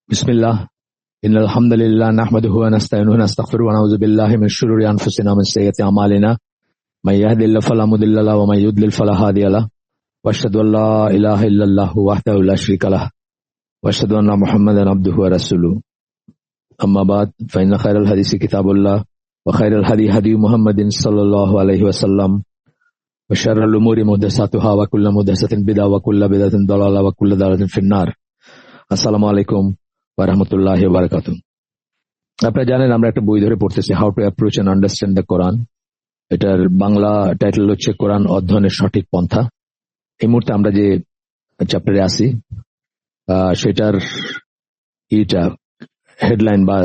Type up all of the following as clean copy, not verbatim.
বিসমিল্লাহ ইন্নাল হামদুলিল্লাহ নাহমাদুহু ওয়া নাস্তাঈনুহু ওয়া নাস্তাগফিরুহু ওয়া নাউযু বিল্লাহি মিন শুরুরি আনফুসিনা ওয়া মিন সাইয়্যাতি আমালিনা মান ইয়াহদিহিল্লাহু ফালা মুদিল্লা লাহু ওয়া মান ইউদ্লিল ফালা হাদিয়া লাহু ওয়া আশহাদু আল্লা ইলাহা ইল্লাল্লাহু ওয়াহদাহু লা শারীকা লাহু ওয়া আশহাদু আন্না মুহাম্মাদান আবদুহু ওয়া রাসূলুহু আম্মা বা'দ ফা ইন্না খায়রাল হাদিসি কিতাবুল্লাহ ওয়া খায়রাল হাদী হাদী মুহাম্মাদিন সাল্লাল্লাহু আলাইহি ওয়াসাল্লাম ওয়া শাররাল উমুরি মুহদাসাতুহা ওয়া কুল্লু মুহদাসাতিন বিদআহ ওয়া কুল্লু বিদআতিন দালালাহ ওয়া কুল্লু দালালাতিন ফিন-নার। আসসালামু আলাইকুম ওয়া রাহমাতুল্লাহি ওয়া বারাকাতুহু। আপনারা জানেন আমরা একটা বই ধরে পড়তেছি, how to approach and understand the Quran. এটার বাংলা টাইটেল হচ্ছে কোরআন অধ্যয়নের সঠিক পন্থা। এই মুহূর্তে আমরা যে চ্যাপ্টারে আছি সেটার হেডলাইন বা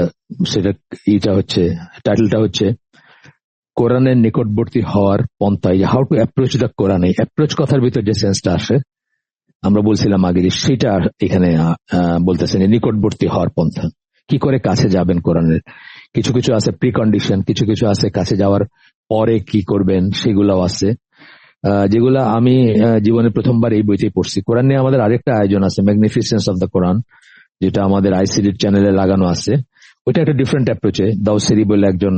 সেটা হচ্ছে, টাইটেলটা হচ্ছে কোরআনের নিকটবর্তী হওয়ার পন্থা। হাউ টু অ্যাপ্রোচ দ্য কোরআন। এই অ্যাপ্রোচ কথার ভিতর যে সেন্সটা আসে আমরা বলছিলাম আগে, যে সেটা এখানে বলতেছেন নিকটবর্তী হওয়ার পন্থা। কি করে কাছে যাবেন কোরআনের? কিছু কিছু আছে প্রিকন্ডিশন, কিছু কিছু আছে কাছে যাওয়ার পরে কি করবেন, সেগুলাও আছে, যেগুলা আমি জীবনে প্রথমবার এই বইতেই পড়ছি। কোরআন নিয়ে আমাদের আরেকটা আয়োজন আছে, ম্যাগনিফিসেন্স অফ দ্য কোরআন, যেটা আমাদের আইসিডির চ্যানেলে লাগানো আছে। ওইটা একটা ডিফারেন্ট অ্যাপ্রোচে, দাউসেরি বলে একজন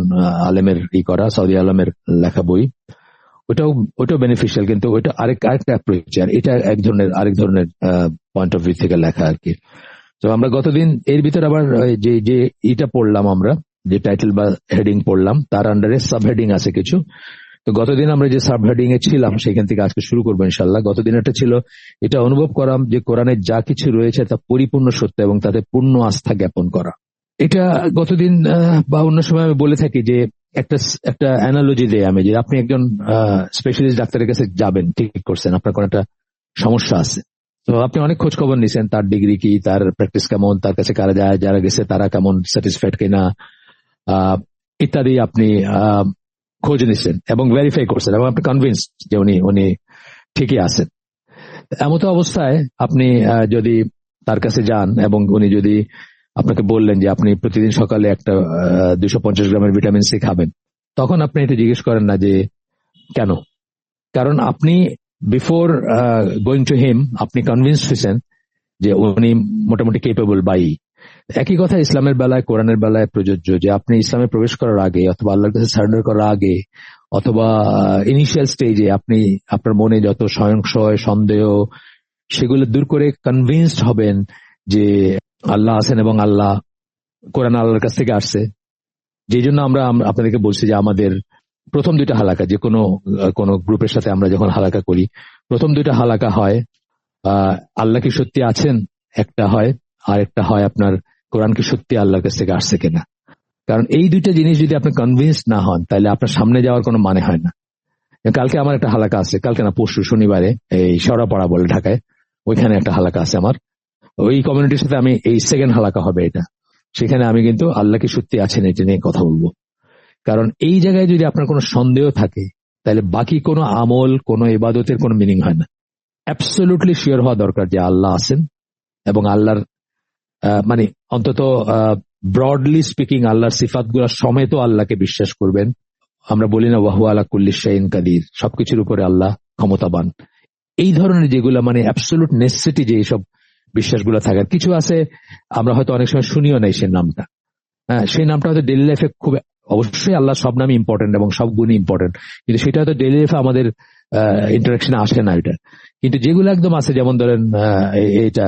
আলেমের করা, সৌদি আলমের লেখা বই। ওটাও বেনিফিশিয়াল, কিন্তু ওইটা আরেকটা অ্যাপ্রোচ, আর এটা আরেক ধরনের পয়েন্ট অফ ভিউ থেকে লেখা আর কি। তো আমরা গতদিন এর ভিতরে আবার যে এটা পড়লাম, আমরা যে টাইটেল বা হেডিং পড়লাম তার আন্ডারে সাব হেডিং আছে কিছু। তো গতদিন আমরা যে সাব হেডিং এ ছিলাম সেখান থেকে আজকে শুরু করবো ইনশাল্লাহ। গতদিন এটা ছিল, এটা অনুভব করাম যে কোরআনে যা কিছু রয়েছে তা পরিপূর্ণ সত্য এবং তাতে পূর্ণ আস্থা জ্ঞাপন করা। এটা গতদিন বা অন্য সময় আমি বলে থাকি যে একটা অ্যানালজি দেয় আমি, যে আপনি একজন স্পেশালিস্ট ডাক্তারের কাছে যাবেন, ঠিক করছেন, আপনার কোনো একটা সমস্যা আছে, তো আপনি অনেক খোঁজ খবর নিছেন, তার ডিগ্রি কি, তার প্র্যাকটিস কেমন, তার কাছে কারা যায়, যারা গেছে তারা কেমন স্যাটিসফাইড কিনা ইত্যাদি আপনি খোঁজ নিচ্ছেন এবং ভেরিফাই করছেন এবং আপনি কনভিন্সড যে উনি ঠিকই আছেন। এমত অবস্থায় আপনি যদি তার কাছে যান এবং উনি যদি আপনাকে বললেন যে আপনি প্রতিদিন সকালে একটা 250 গ্রামের ভিটামিন সি খাবেন, তখন আপনি এটা জিজ্ঞেস করেন না যে কেন। কারণ আপনি বিফোর গোয়িং টু হিম আপনি কনভিন্সড হয়েছেন যে উনি মোটামুটি কেপেবল বাই। একই কথা ইসলামের বেলায়, কোরআনের বেলায় প্রযোজ্য, যে আপনি ইসলামে প্রবেশ করার আগে অথবা আল্লাহর কাছে সারেন্ডার করার আগে অথবা ইনিশিয়াল স্টেজে আপনি আপনার মনে যত সংশয় সন্দেহ সেগুলো দূর করে কনভিন্সড হবেন যে আল্লাহ আছেন এবং আল্লাহ কোরআন আল্লাহর কাছ থেকে আসছে। যেই জন্য আমরা আপনাদেরকে বলছি যে আমাদের প্রথম দুইটা হালাকা, যে কোনো গ্রুপের সাথে আমরা যখন হালাকা করি, প্রথম দুইটা হালাকা হয় আল্লাহ কি সত্যি আছেন একটা হয়, আর একটা হয় আপনার কোরআন কি সত্যি আল্লাহর কাছ থেকে আসছে কিনা। কারণ এই দুইটা জিনিস যদি আপনি কনভিন্স না হন তাহলে আপনার সামনে যাওয়ার কোনো মানে হয় না। কালকে আমার একটা হালাকা আছে, কালকে না পরশু শনিবারে, এই শেওড়াপাড়া বলে ঢাকায়, ওইখানে একটা হালাকা আছে আমার। ওই কমিউনিটির সাথে আমি এই সেকেন্ড হালাকা হবে এটা, সেখানে আমি কিন্তু আল্লাহ কি সত্যি আছেন এটা নিয়ে কথা বলবো। কারণ এই জায়গায় যদি আপনার কোনো সন্দেহ থাকে তাহলে বাকি কোনো আমল, কোনো ইবাদতের কোনো মিনিং হয় না। অ্যাবসলিউটলি শিওর হওয়া দরকার যে আল্লাহ আছেন এবং আল্লাহর মানে অন্তত ব্রডলি স্পিকিং আল্লাহর সিফাতগুলো সমেত আল্লাহকে বিশ্বাস করবেন। আমরা বলি না ওয়াহু আলা কুল্লি শাইইন কাদির, সবকিছুর উপরে আল্লাহ ক্ষমতাবান। এই ধরনের যেগুলো মানে অ্যাবসলিউট নেসেসিটি, যে এইসব বিশ্বাসগুলো থাকার কিছু আছে, আমরা হয়তো অনেক সময় শুনিও নাই সেই নামটা। সেই নামটা হয়তো ডেইলি লাইফে খুব, অবশ্যই আল্লাহ সব নামই ইম্পর্টেন্ট এবং সব গুণই ইম্পর্টেন্ট, কিন্তু সেটা হয়তো ডেইলি লাইফে আমাদের ইন্টারাকশনে আসে না এটা। কিন্তু যেগুলো একদম আছে, যেমন ধরেন এটা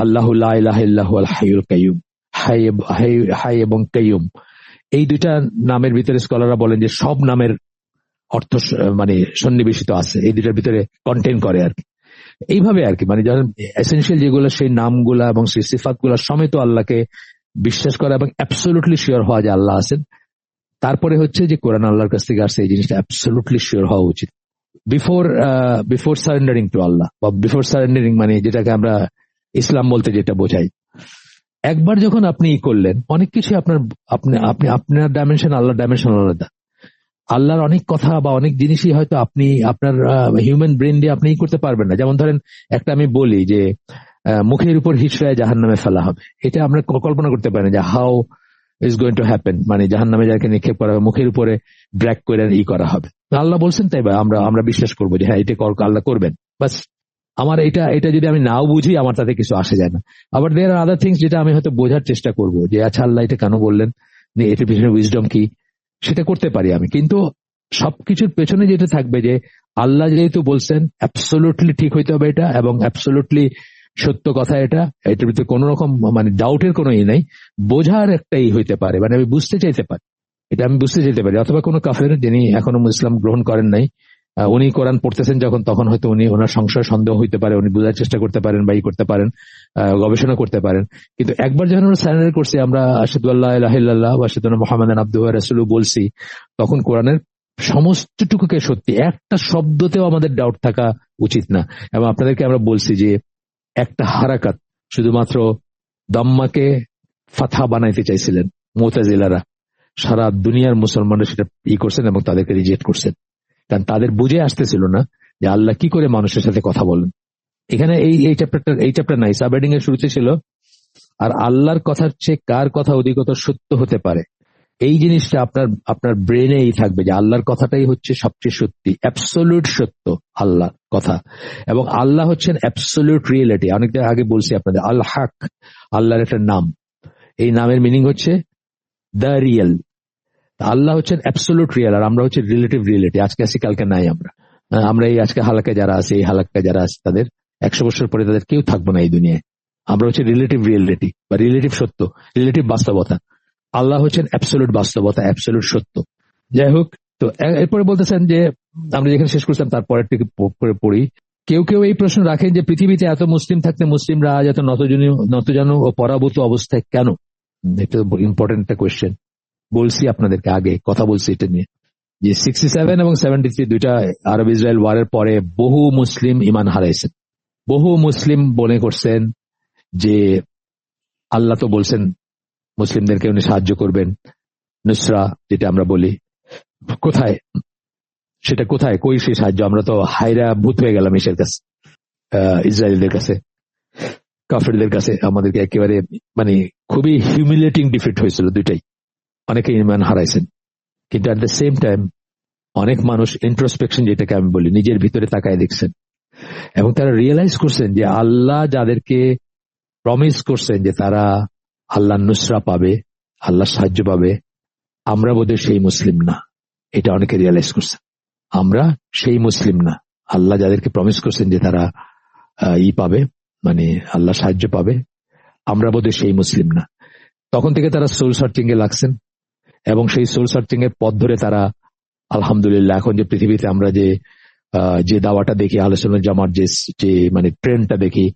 আল্লাহু লা ইলাহা ইল্লা হুয়াল হাইয়ুল কাইয়ুম, হাই এবং কাইয়ুম, এই দুইটা নামের ভিতরে স্কলাররা বলেন যে সব নামের অর্থ মানে সন্নিবেশিত আছে, এই দুইটার ভিতরে কন্টেইন করে আর কি। এইভাবে আর কি, মানে যারা এসেনশিয়াল যেগুলো, সেই নামগুলা এবং সেই সিফাতগুলা সমেত আল্লাহকে বিশ্বাস করা এবং অ্যাবসলিউটলি শিওর হওয়া যে আল্লাহ আছেন। তারপরে হচ্ছে যে কোরআন আল্লাহর কাছ থেকে আসছে, এই জিনিসটা অ্যাবসলিউটলি শিওর হওয়া উচিত বিফোর সারেন্ডারিং টু আল্লাহ, বা বিফোর সারেন্ডারিং মানে যেটাকে আমরা ইসলাম বলতে যেটা বোঝাই। একবার যখন আপনি করলেন, অনেক কিছু আপনার ডাইমেনশন, আল্লাহর ডাইমেনশন আলাদা। আল্লাহর অনেক কথা বা অনেক জিনিসই হয়তো আপনি আপনার হিউম্যান ব্রেন দিয়ে আপনি করতে পারবেন না। যেমন ধরেন একটা আমি বলি যে মুখের উপর হিচড়ায় জাহান্নামে ফেলা হবে, এটা আমরা কল্পনা করতে পারি না যে how is going to happen, মানে জাহান্নামে যাকে নিক্ষেপ করা হবে, মুখের উপরে ড্র্যাগ করে করা হবে। আল্লাহ বলছেন, তাই আমরা বিশ্বাস করবো যে হ্যাঁ এটা আল্লাহ করবেন, বাস আমার এটা এটা যদি আমি নাও বুঝি আমার তাতে কিছু আসে যায় না। আবার দেয়ার আর আদার থিংস যেটা আমি হয়তো বোঝার চেষ্টা করব, যে আচ্ছা আল্লাহ এটা কেন বললেন, এটার পিছনে উইজডম কি, সেটা করতে পারি আমি। কিন্তু সবকিছুর পেছনে যেটা থাকবে যে আল্লাহ যেহেতু বলছেন অ্যাবসলিউটলি ঠিক হইতে হবে এটা, এবং অ্যাবসলিউটলি সত্য কথা এটা, এটার ভিতরে কোন রকম মানে ডাউটের কোনো ই নাই, বোঝার একটা ই হইতে পারে, মানে আমি বুঝতে চাইতে পারি, এটা আমি বুঝতে চাইতে পারি। অথবা কোনো কাফের যিনি এখনো ইসলাম গ্রহণ করেন নাই, উনি কোরআন পড়তেছেন যখন, তখন হয়তো উনি ওনার সংশয় সন্দেহ হইতে পারে, উনি বোঝার চেষ্টা করতে পারেন বা ই করতে পারেন, গবেষণা করতে পারেন। কিন্তু একবার যখন আমরা সারেন্ডার করছি, আমরা আশহাদু আল্লা ইলাহা ইল্লাল্লাহ ওয়া আশহাদু আন্না মুহাম্মাদান আবদুহু ওয়া রাসূলুহু বলছি, তখন কোরআনের সমস্তটুকুকে সত্যি, একটা শব্দতেও আমাদের ডাউট থাকা উচিত না। এবং আপনাদেরকে আমরা বলছি যে একটা হারাকাত, শুধুমাত্র দাম্মাকে ফাতহা বানাইতে চাইছিলেন মুতাজিলারা, সারা দুনিয়ার মুসলমানরা সেটা ই করছেন এবং তাদেরকে রিজেক্ট করছেন, কারণ তাদের বুঝে আসতেছিল না যে আল্লাহ কি করে মানুষের সাথে কথা বলেন। এখানে এই চ্যাপ্টার নাই, সাবহেডিং এর শুরুতে ছিল আর আল্লাহর কথার চেয়ে কার কথা অধিকতর সত্য হতে পারে, এই জিনিসটা আপনার আপনার ব্রেনেই থাকবে যে আল্লাহর কথাটাই হচ্ছে সবচেয়ে সত্যি, অ্যাবসলিউট সত্য আল্লাহ কথা। এবং আল্লাহ হচ্ছেন অ্যাবসলিউট রিয়েলিটি। অনেকদিন আগে বলছি আপনাদের, আল হক আল্লাহর একটা নাম, এই নামের মিনিং হচ্ছে দ্য রিয়েল। আল্লাহ হচ্ছেন অ্যাবসলিউট রিয়েল, আর আমরা হচ্ছে রিলেটিভ রিয়েলিটি, আজকে আছি কালকে নাই। আমরা এই আজকে হালাকায় যারা আছে, এই হালাকায় যারা আছে, তাদের 100 বছর পরে তাদের কেউ থাকবো না এই দুনিয়ায়। আমরা হচ্ছে রিলেটিভ রিয়েলিটি বা রিলেটিভ সত্য, রিলেটিভ বাস্তবতা। আল্লাহ হচ্ছেন অ্যাবসলিউট বাস্তবতা, অ্যাবসলিউট সত্য। যাই হোক, তো এরপরে বলতেছেন যে আমরা যেখানে শেষ করছিলাম তারপরের থেকে পড়ি। কেউ কেউ এই প্রশ্ন রাখেন যে পৃথিবীতে এত মুসলিম থাকতে মুসলিমরা আজ এত নতজানু ও পরাভূত অবস্থায় কেন? এটা ইম্পর্টেন্ট একটা কোয়েশ্চেন। বলছি আপনাদেরকে, আগে কথা বলছি এটা নিয়ে, যে 67 এবং 73 দুইটা আরব ইসরায়েল ওয়ারের পরে বহু মুসলিম ইমান হারাইছেন। বহু মুসলিম মনে করছেন যে আল্লাহ তো বলছেন মুসলিমদেরকে উনি সাহায্য করবেন, নুসরা যেটা আমরা বলি, কোথায় সেটা, কোথায় কই সেই সাহায্য? আমরা তো হায়রা ভূত হয়ে গেলাম ইসের কাছে, ইসরায়েলদের কাছে, কাফেরদের কাছে। আমাদেরকে একেবারে মানে খুবই হিউমিলেটিং ডিফিট হয়েছিল দুইটাই, অনেকে ইমান হারাইছেন। কিন্তু অ্যাট দ্য সেম টাইম অনেক মানুষ ইন্ট্রোস্পেকশন যেটাকে আমি বলি, নিজের ভিতরে তাকায় দেখছেন এবং তারা রিয়েলাইজ করছেন যে আল্লাহ যাদেরকে প্রমিস করছেন যে তারা আল্লাহ নুসরা পাবে, আল্লাহ সাহায্য পাবে, আমরা বোধহয় সেই মুসলিম না। এটা অনেকে রিয়েলাইজ করছে, আমরা সেই মুসলিম না। আল্লাহ যাদেরকে প্রমিস করছেন যে তারা পাবে, মানে আল্লাহ সাহায্য পাবে, আমরা বোধহয় সেই মুসলিম না। তখন থেকে তারা সোল সার্চিং এ লাগছেন এবং সেই সোল সার্চিং এর পথ ধরে তারা আলহামদুলিল্লাহ এখন যে পৃথিবীতে আমরা যে দাওয়াটা দেখি, আহলে সুন্নাত জামাত যে মানে ট্রেন্ডটা দেখি,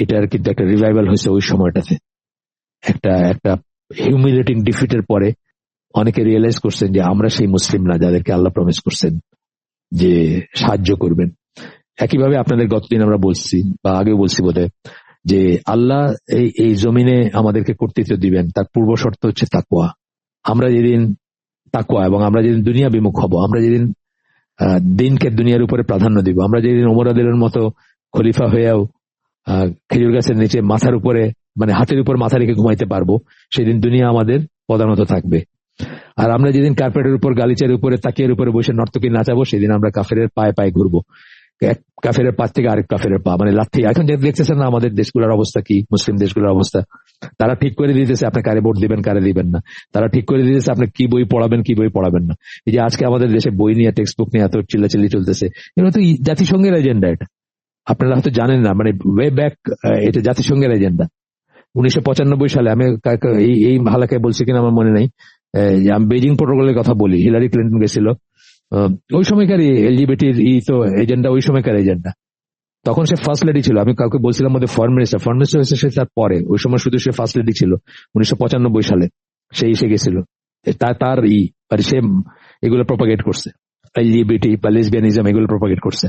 এটার কিন্তু একটা রিভাইভাল হয়েছে ওই সময়টাতে। একটা হিউমিলেটিং ডিফিটের পরে অনেকে রিয়েলাইজ করছেন যে আমরা সেই মুসলিম না যাদেরকে আল্লাহ প্রমিস করছেন যে সাহায্য করবেন। একইভাবে আপনাদের গতদিন আমরা বলছি বা আগেও বলছি বোধহয়, যে আল্লাহ এই জমিনে আমাদেরকে কর্তৃত্ব দিবেন, তার পূর্ব শর্ত হচ্ছে তাকওয়া। আমরা যেদিন তাকওয়া এবং আমরা যেদিন দুনিয়া বিমুখ হব, আমরা যেদিন দিনকে দুনিয়ার উপরে প্রাধান্য দিব, আমরা যেদিন ওমর রাদিয়াল্লাহু মতো খলিফা হয়েও খেজুর গাছের নিচে মাথার উপরে মানে হাতের উপর মাথা রেখে ঘুমাইতে পারবো, সেদিন দুনিয়া আমাদের প্রধানত থাকবে। আর আমরা যেদিন কার্পেটের উপর, গালিচার উপরে, তাকিয়ার উপরে বসে নর্তকী নাচাবো, সেদিন আমরা কাফেরের পায়ে পায়ে ঘুরবো, এক কাফেরের পা থেকে আরেক কাফেরের পা, মানে লাথি। এখন যে দেখতেছেন না আমাদের দেশগুলোর অবস্থা কি, মুসলিম দেশগুলোর অবস্থা, তারা ঠিক করে দিতেছে আপনি কারে ভোট দিবেন কারে দিবেন না, তারা ঠিক করে দিতেছে আপনি কি বই পড়াবেন কি বই পড়াবেন না। এই যে আজকে আমাদের দেশে বই নিয়ে, টেক্সট বুক নিয়ে এত চিল্লাচিল্লি চলতেছে, এগুলো তো জাতিসংঘের এজেন্ডা। এটা আপনারা হয়তো জানেন না, মানে ওয়ে ব্যাক এটা জাতিসংঘের এজেন্ডা। 1995 সালে আমি এই হালাকায় বলছি কিনা আমার মনে নাই, আমি বেজিং প্রোটোকলের কথা বলি, হিলারি ক্লিন্টন গেছিল, ওই সময়কার এলজিবিটির তো এজেন্ডা, ওই সময়কার এজেন্ডা। তখন সে ফার্স্ট লেডি ছিল, আমি কাউকে বলছিলাম মধ্যে ফরেন মিনিস্টার হয়েছে সে তার পরে, ওই সময় শুধু সে ফার্স্ট লেডি ছিল 1995 সালে, সে এসে গেছিল। তার মানে সে এগুলো প্রপাগেট করছে, এলজিবিটি বা লেসবিয়ানিজম এগুলো প্রপাগেট করছে।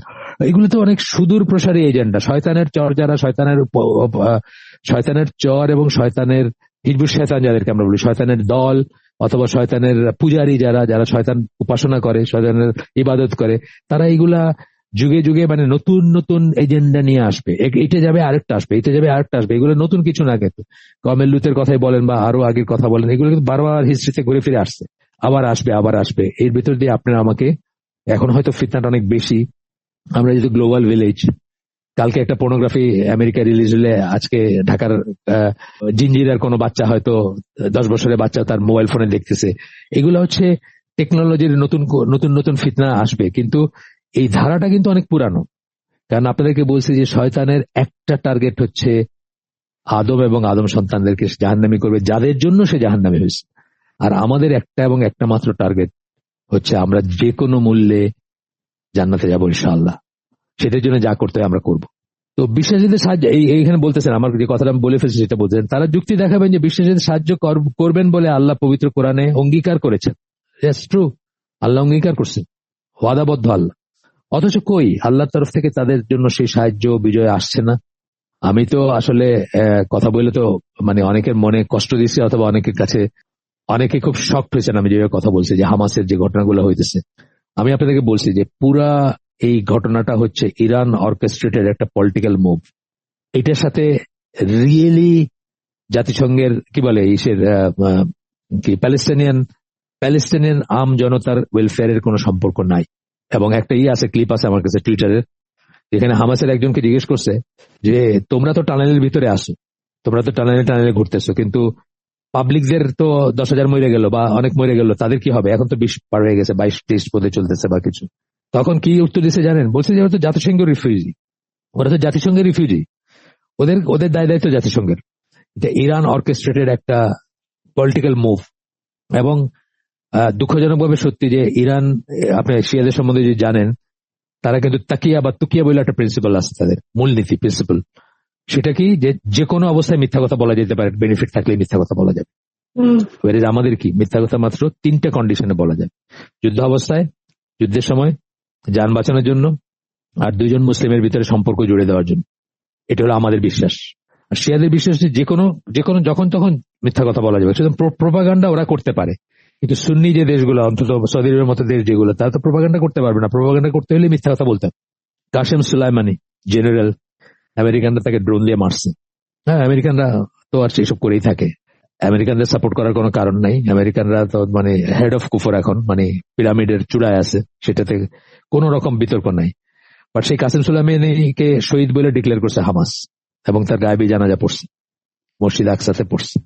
এগুলো তো অনেক সুদূর প্রসারী এজেন্ডা। শয়তানের চর যারা, শয়তানের চর এবং শয়তানের হিজবুত শয়তান যাদেরকে আমরা বলি, শয়তানের দল অথবা শয়তানের পূজারী যারা শয়তান উপাসনা করে, শয়তানের ইবাদত করে, তারা এইগুলা যুগে যুগে মানে নতুন নতুন এজেন্ডা নিয়ে আসবে। এটা যাবে আরেকটা আসবে, এটা যাবে আরেকটা আসবে। এগুলো নতুন কিছু না, কিন্তু কমেল লুতের কথাই বলেন বা আরো আগের কথা বলেন, এগুলো কিন্তু বারবার হিস্ট্রিতে ঘুরে ফিরে আসছে, আবার আসবে আবার আসবে। এর ভিতর দিয়ে আপনারা আমাকে, এখন হয়তো ফিতনাটা অনেক বেশি, আমরা যেহেতু গ্লোবাল ভিলেজ, কালকে একটা পর্নোগ্রাফি আমেরিকা রিলিজ হলে আজকে ঢাকার জিঞ্জিরার কোনো বাচ্চা হয়তো 10 বছরের বাচ্চা তার মোবাইল ফোনে দেখতেছে। এগুলো হচ্ছে টেকনোলজির নতুন নতুন নতুন ফিতনা আসবে, কিন্তু এই ধারাটা কিন্তু অনেক পুরানো। কারণ আপনাদেরকে বলছি যে শয়তানের একটা টার্গেট হচ্ছে আদম এবং আদম সন্তানদেরকে জাহান্নামী করবে, যাদের জন্য সে জাহান্নামী হয়েছে। আর আমাদের একটা এবং একটা মাত্র টার্গেট হচ্ছে আমরা যে কোনো মূল্যে জান্নাতে যাবো ইনশাআল্লাহ। সেটার জন্য যা করতে হয় আমরা করব। তো বিশ্বাসীদের সাহায্য এইখানে বলতেছেন, আমার যে কথাটা আমি বলে ফেলছি সেটা বলতেছেন, তারা যুক্তি দেখাবেন যে বিশ্বাসীদের সাহায্য করবেন বলে আল্লাহ পবিত্র কোরআনে অঙ্গীকার করেছেন। ট্রু, আল্লাহ অঙ্গীকার করছেন, ওয়াদাবদ্ধ আল্লাহ। অথচ কই আল্লাহর তরফ থেকে তাদের জন্য সেই সাহায্য বিজয় আসছে না। আমি তো আসলে কথা বলে তো মানে অনেকের মনে কষ্ট দিচ্ছি, অথবা অনেকের কাছে অনেকে খুব শকড হয়েছেন আমি যেভাবে কথা বলছি, যে হামাসের যে ঘটনাগুলো হইতেছে। আমি আপনাদেরকে বলছি যে পুরা এই ঘটনাটা হচ্ছে ইরান অর্কেস্ট্রেটেড একটা পলিটিক্যাল মুভ। এটার সাথে রিয়েলি জাতিসংঘের কি বলে ইসের কি প্যালেস্টাইনিয়ান আম জনতার ওয়েলফেয়ারের কোনো সম্পর্ক নাই। এবং একটা আছে, ক্লিপ আছে আমার কাছে টুইটারের, যেখানে হামাসের একজনকে জিজ্ঞেস করছে যে তোমরা তো টানেলের ভিতরে আসো, তোমরা তো টানেলে ঘুরতেছো, কিন্তু পাবলিকদের তো 10,000 মরে গেল বা অনেক মরে গেল, তাদের কি হবে? এখন তো 20 পার হয়ে গেছে, 22-23 পদে চলতেছে বা কিছু। তখন কি উত্তর দিচ্ছে জানেন? বলছে যে ওরা তো জাতিসংঘের রিফিউজি, ওরা তো জাতিসংঘের রিফিউজি, ওদের দায় দায়িত্ব জাতিসংঘের। এটা ইরান অর্কেস্ট্রেটেড একটা পলিটিক্যাল মুভ। এবং দুঃখজনকভাবে সত্যি যে ইরান, আপনি শিয়াদের সম্বন্ধে যদি জানেন, তারা কিন্তু তাকিয়া বা তুকিয়া বলে একটা প্রিন্সিপাল আছে, তাদের মূলনীতি প্রিন্সিপাল। সেটা কি যে কোনো অবস্থায় মিথ্যা কথা বলা যেতে পারে, বেনিফিট থাকলে মিথ্যা কথা বলা যাবে। আমাদের কি মিথ্যা কথা মাত্র 3টে কন্ডিশনে বলা যায়: যুদ্ধ অবস্থায়, যুদ্ধের সময়, যান বাঁচানোর জন্য, আর 2জন মুসলিমের ভিতরে সম্পর্ক জুড়ে দেওয়ার জন্য। এটা হলো আমাদের বিশ্বাস। আর শিয়াদের বিশ্বাস যে কোনো যখন তখন মিথ্যা কথা বলা যাবে। সুতরাং প্রোপাগান্ডা ওরা করতে পারে, কিন্তু সুন্নি যে দেশগুলো, অন্তত সৌদি আরবের মতো দেশ যেগুলো, তারা তো প্রোপাগান্ডা করতে পারবে না। প্রোপাগান্ডা করতে হলে মিথ্যা কথা বলতে হবে। কাসেম সুলাইমানি জেনারেল, আমেরিকানরা তাকে ড্রোন দিয়ে মারছে। হ্যাঁ, আমেরিকানরা তো আর সেসব করেই থাকে। আমেরিকানদের সাপোর্ট করার কোনো কারণ নাই। আমেরিকানরা তো মানে হেড অফ কুফর, এখন মানে পিরামিডের চূড়ায় আছে, সেটাতে কোন রকম বিতর্ক নাই। বাট সেই কাসেম সুলাইমানিকে শহীদ বলে ডিক্লেয়ার করছে হামাস, এবং তার গায়েবী জানাজা পড়ছে, মসজিদ আকসাতে পড়ছে,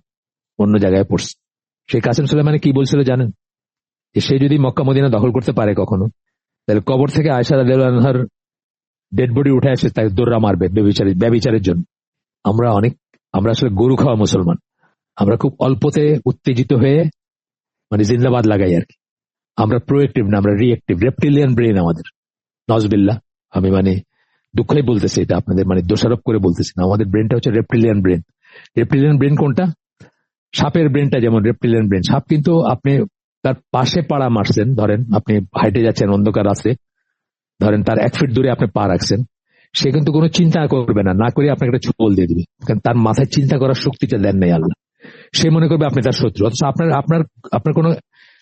অন্য জায়গায় পড়ছে। সেই কাসেম সুলাইমানি কি বলছিল জানেন? যে সে যদি মক্কা মদিনা দখল করতে পারে কখনো, তাহলে কবর থেকে আয়েশা রাদিয়াল্লাহু আনহার ডেড বডি উঠে আসে তাকে দৌড়া মারবে ব্যভিচারের জন্য। আমরা আসলে গরু খাওয়া মুসলমান। আমরা খুব অল্পতে উত্তেজিত হয়ে মানে জিন্দাবাদ লাগাই আর কি। আমরা প্রোয়েক্টিভ না, আমরা রিয়েক্টিভ, রেপটিলিয়ান ব্রেন আমাদের। নজবিল্লাহ, আমি মানে দুঃখই বলতেছি এটা, আপনাদের মানে দোষারোপ করে বলতেছি না। আমাদের ব্রেনটা হচ্ছে রেপটিলিয়ান ব্রেন। রেপটিলিয়ান ব্রেন কোনটা? সাপের ব্রেনটা যেমন রেপটিলিয়ান ব্রেন। সাপ কিন্তু আপনি তার পাশে পাড়া মারছেন, ধরেন আপনি হাইটে যাচ্ছেন অন্ধকার রাত্রে, ধরেন তার 1 ফিট দূরে আপনি পা রাখছেন, সে কিন্তু কোনো চিন্তা করবে না, না করে আপনাকে একটা ছোবল দিয়ে দিবে। কারণ তার মাথায় চিন্তা করার শক্তিটা দেন নাই আল্লাহ। সে মনে করবে আপনি তার শত্রু, অথচ আপনার কোনো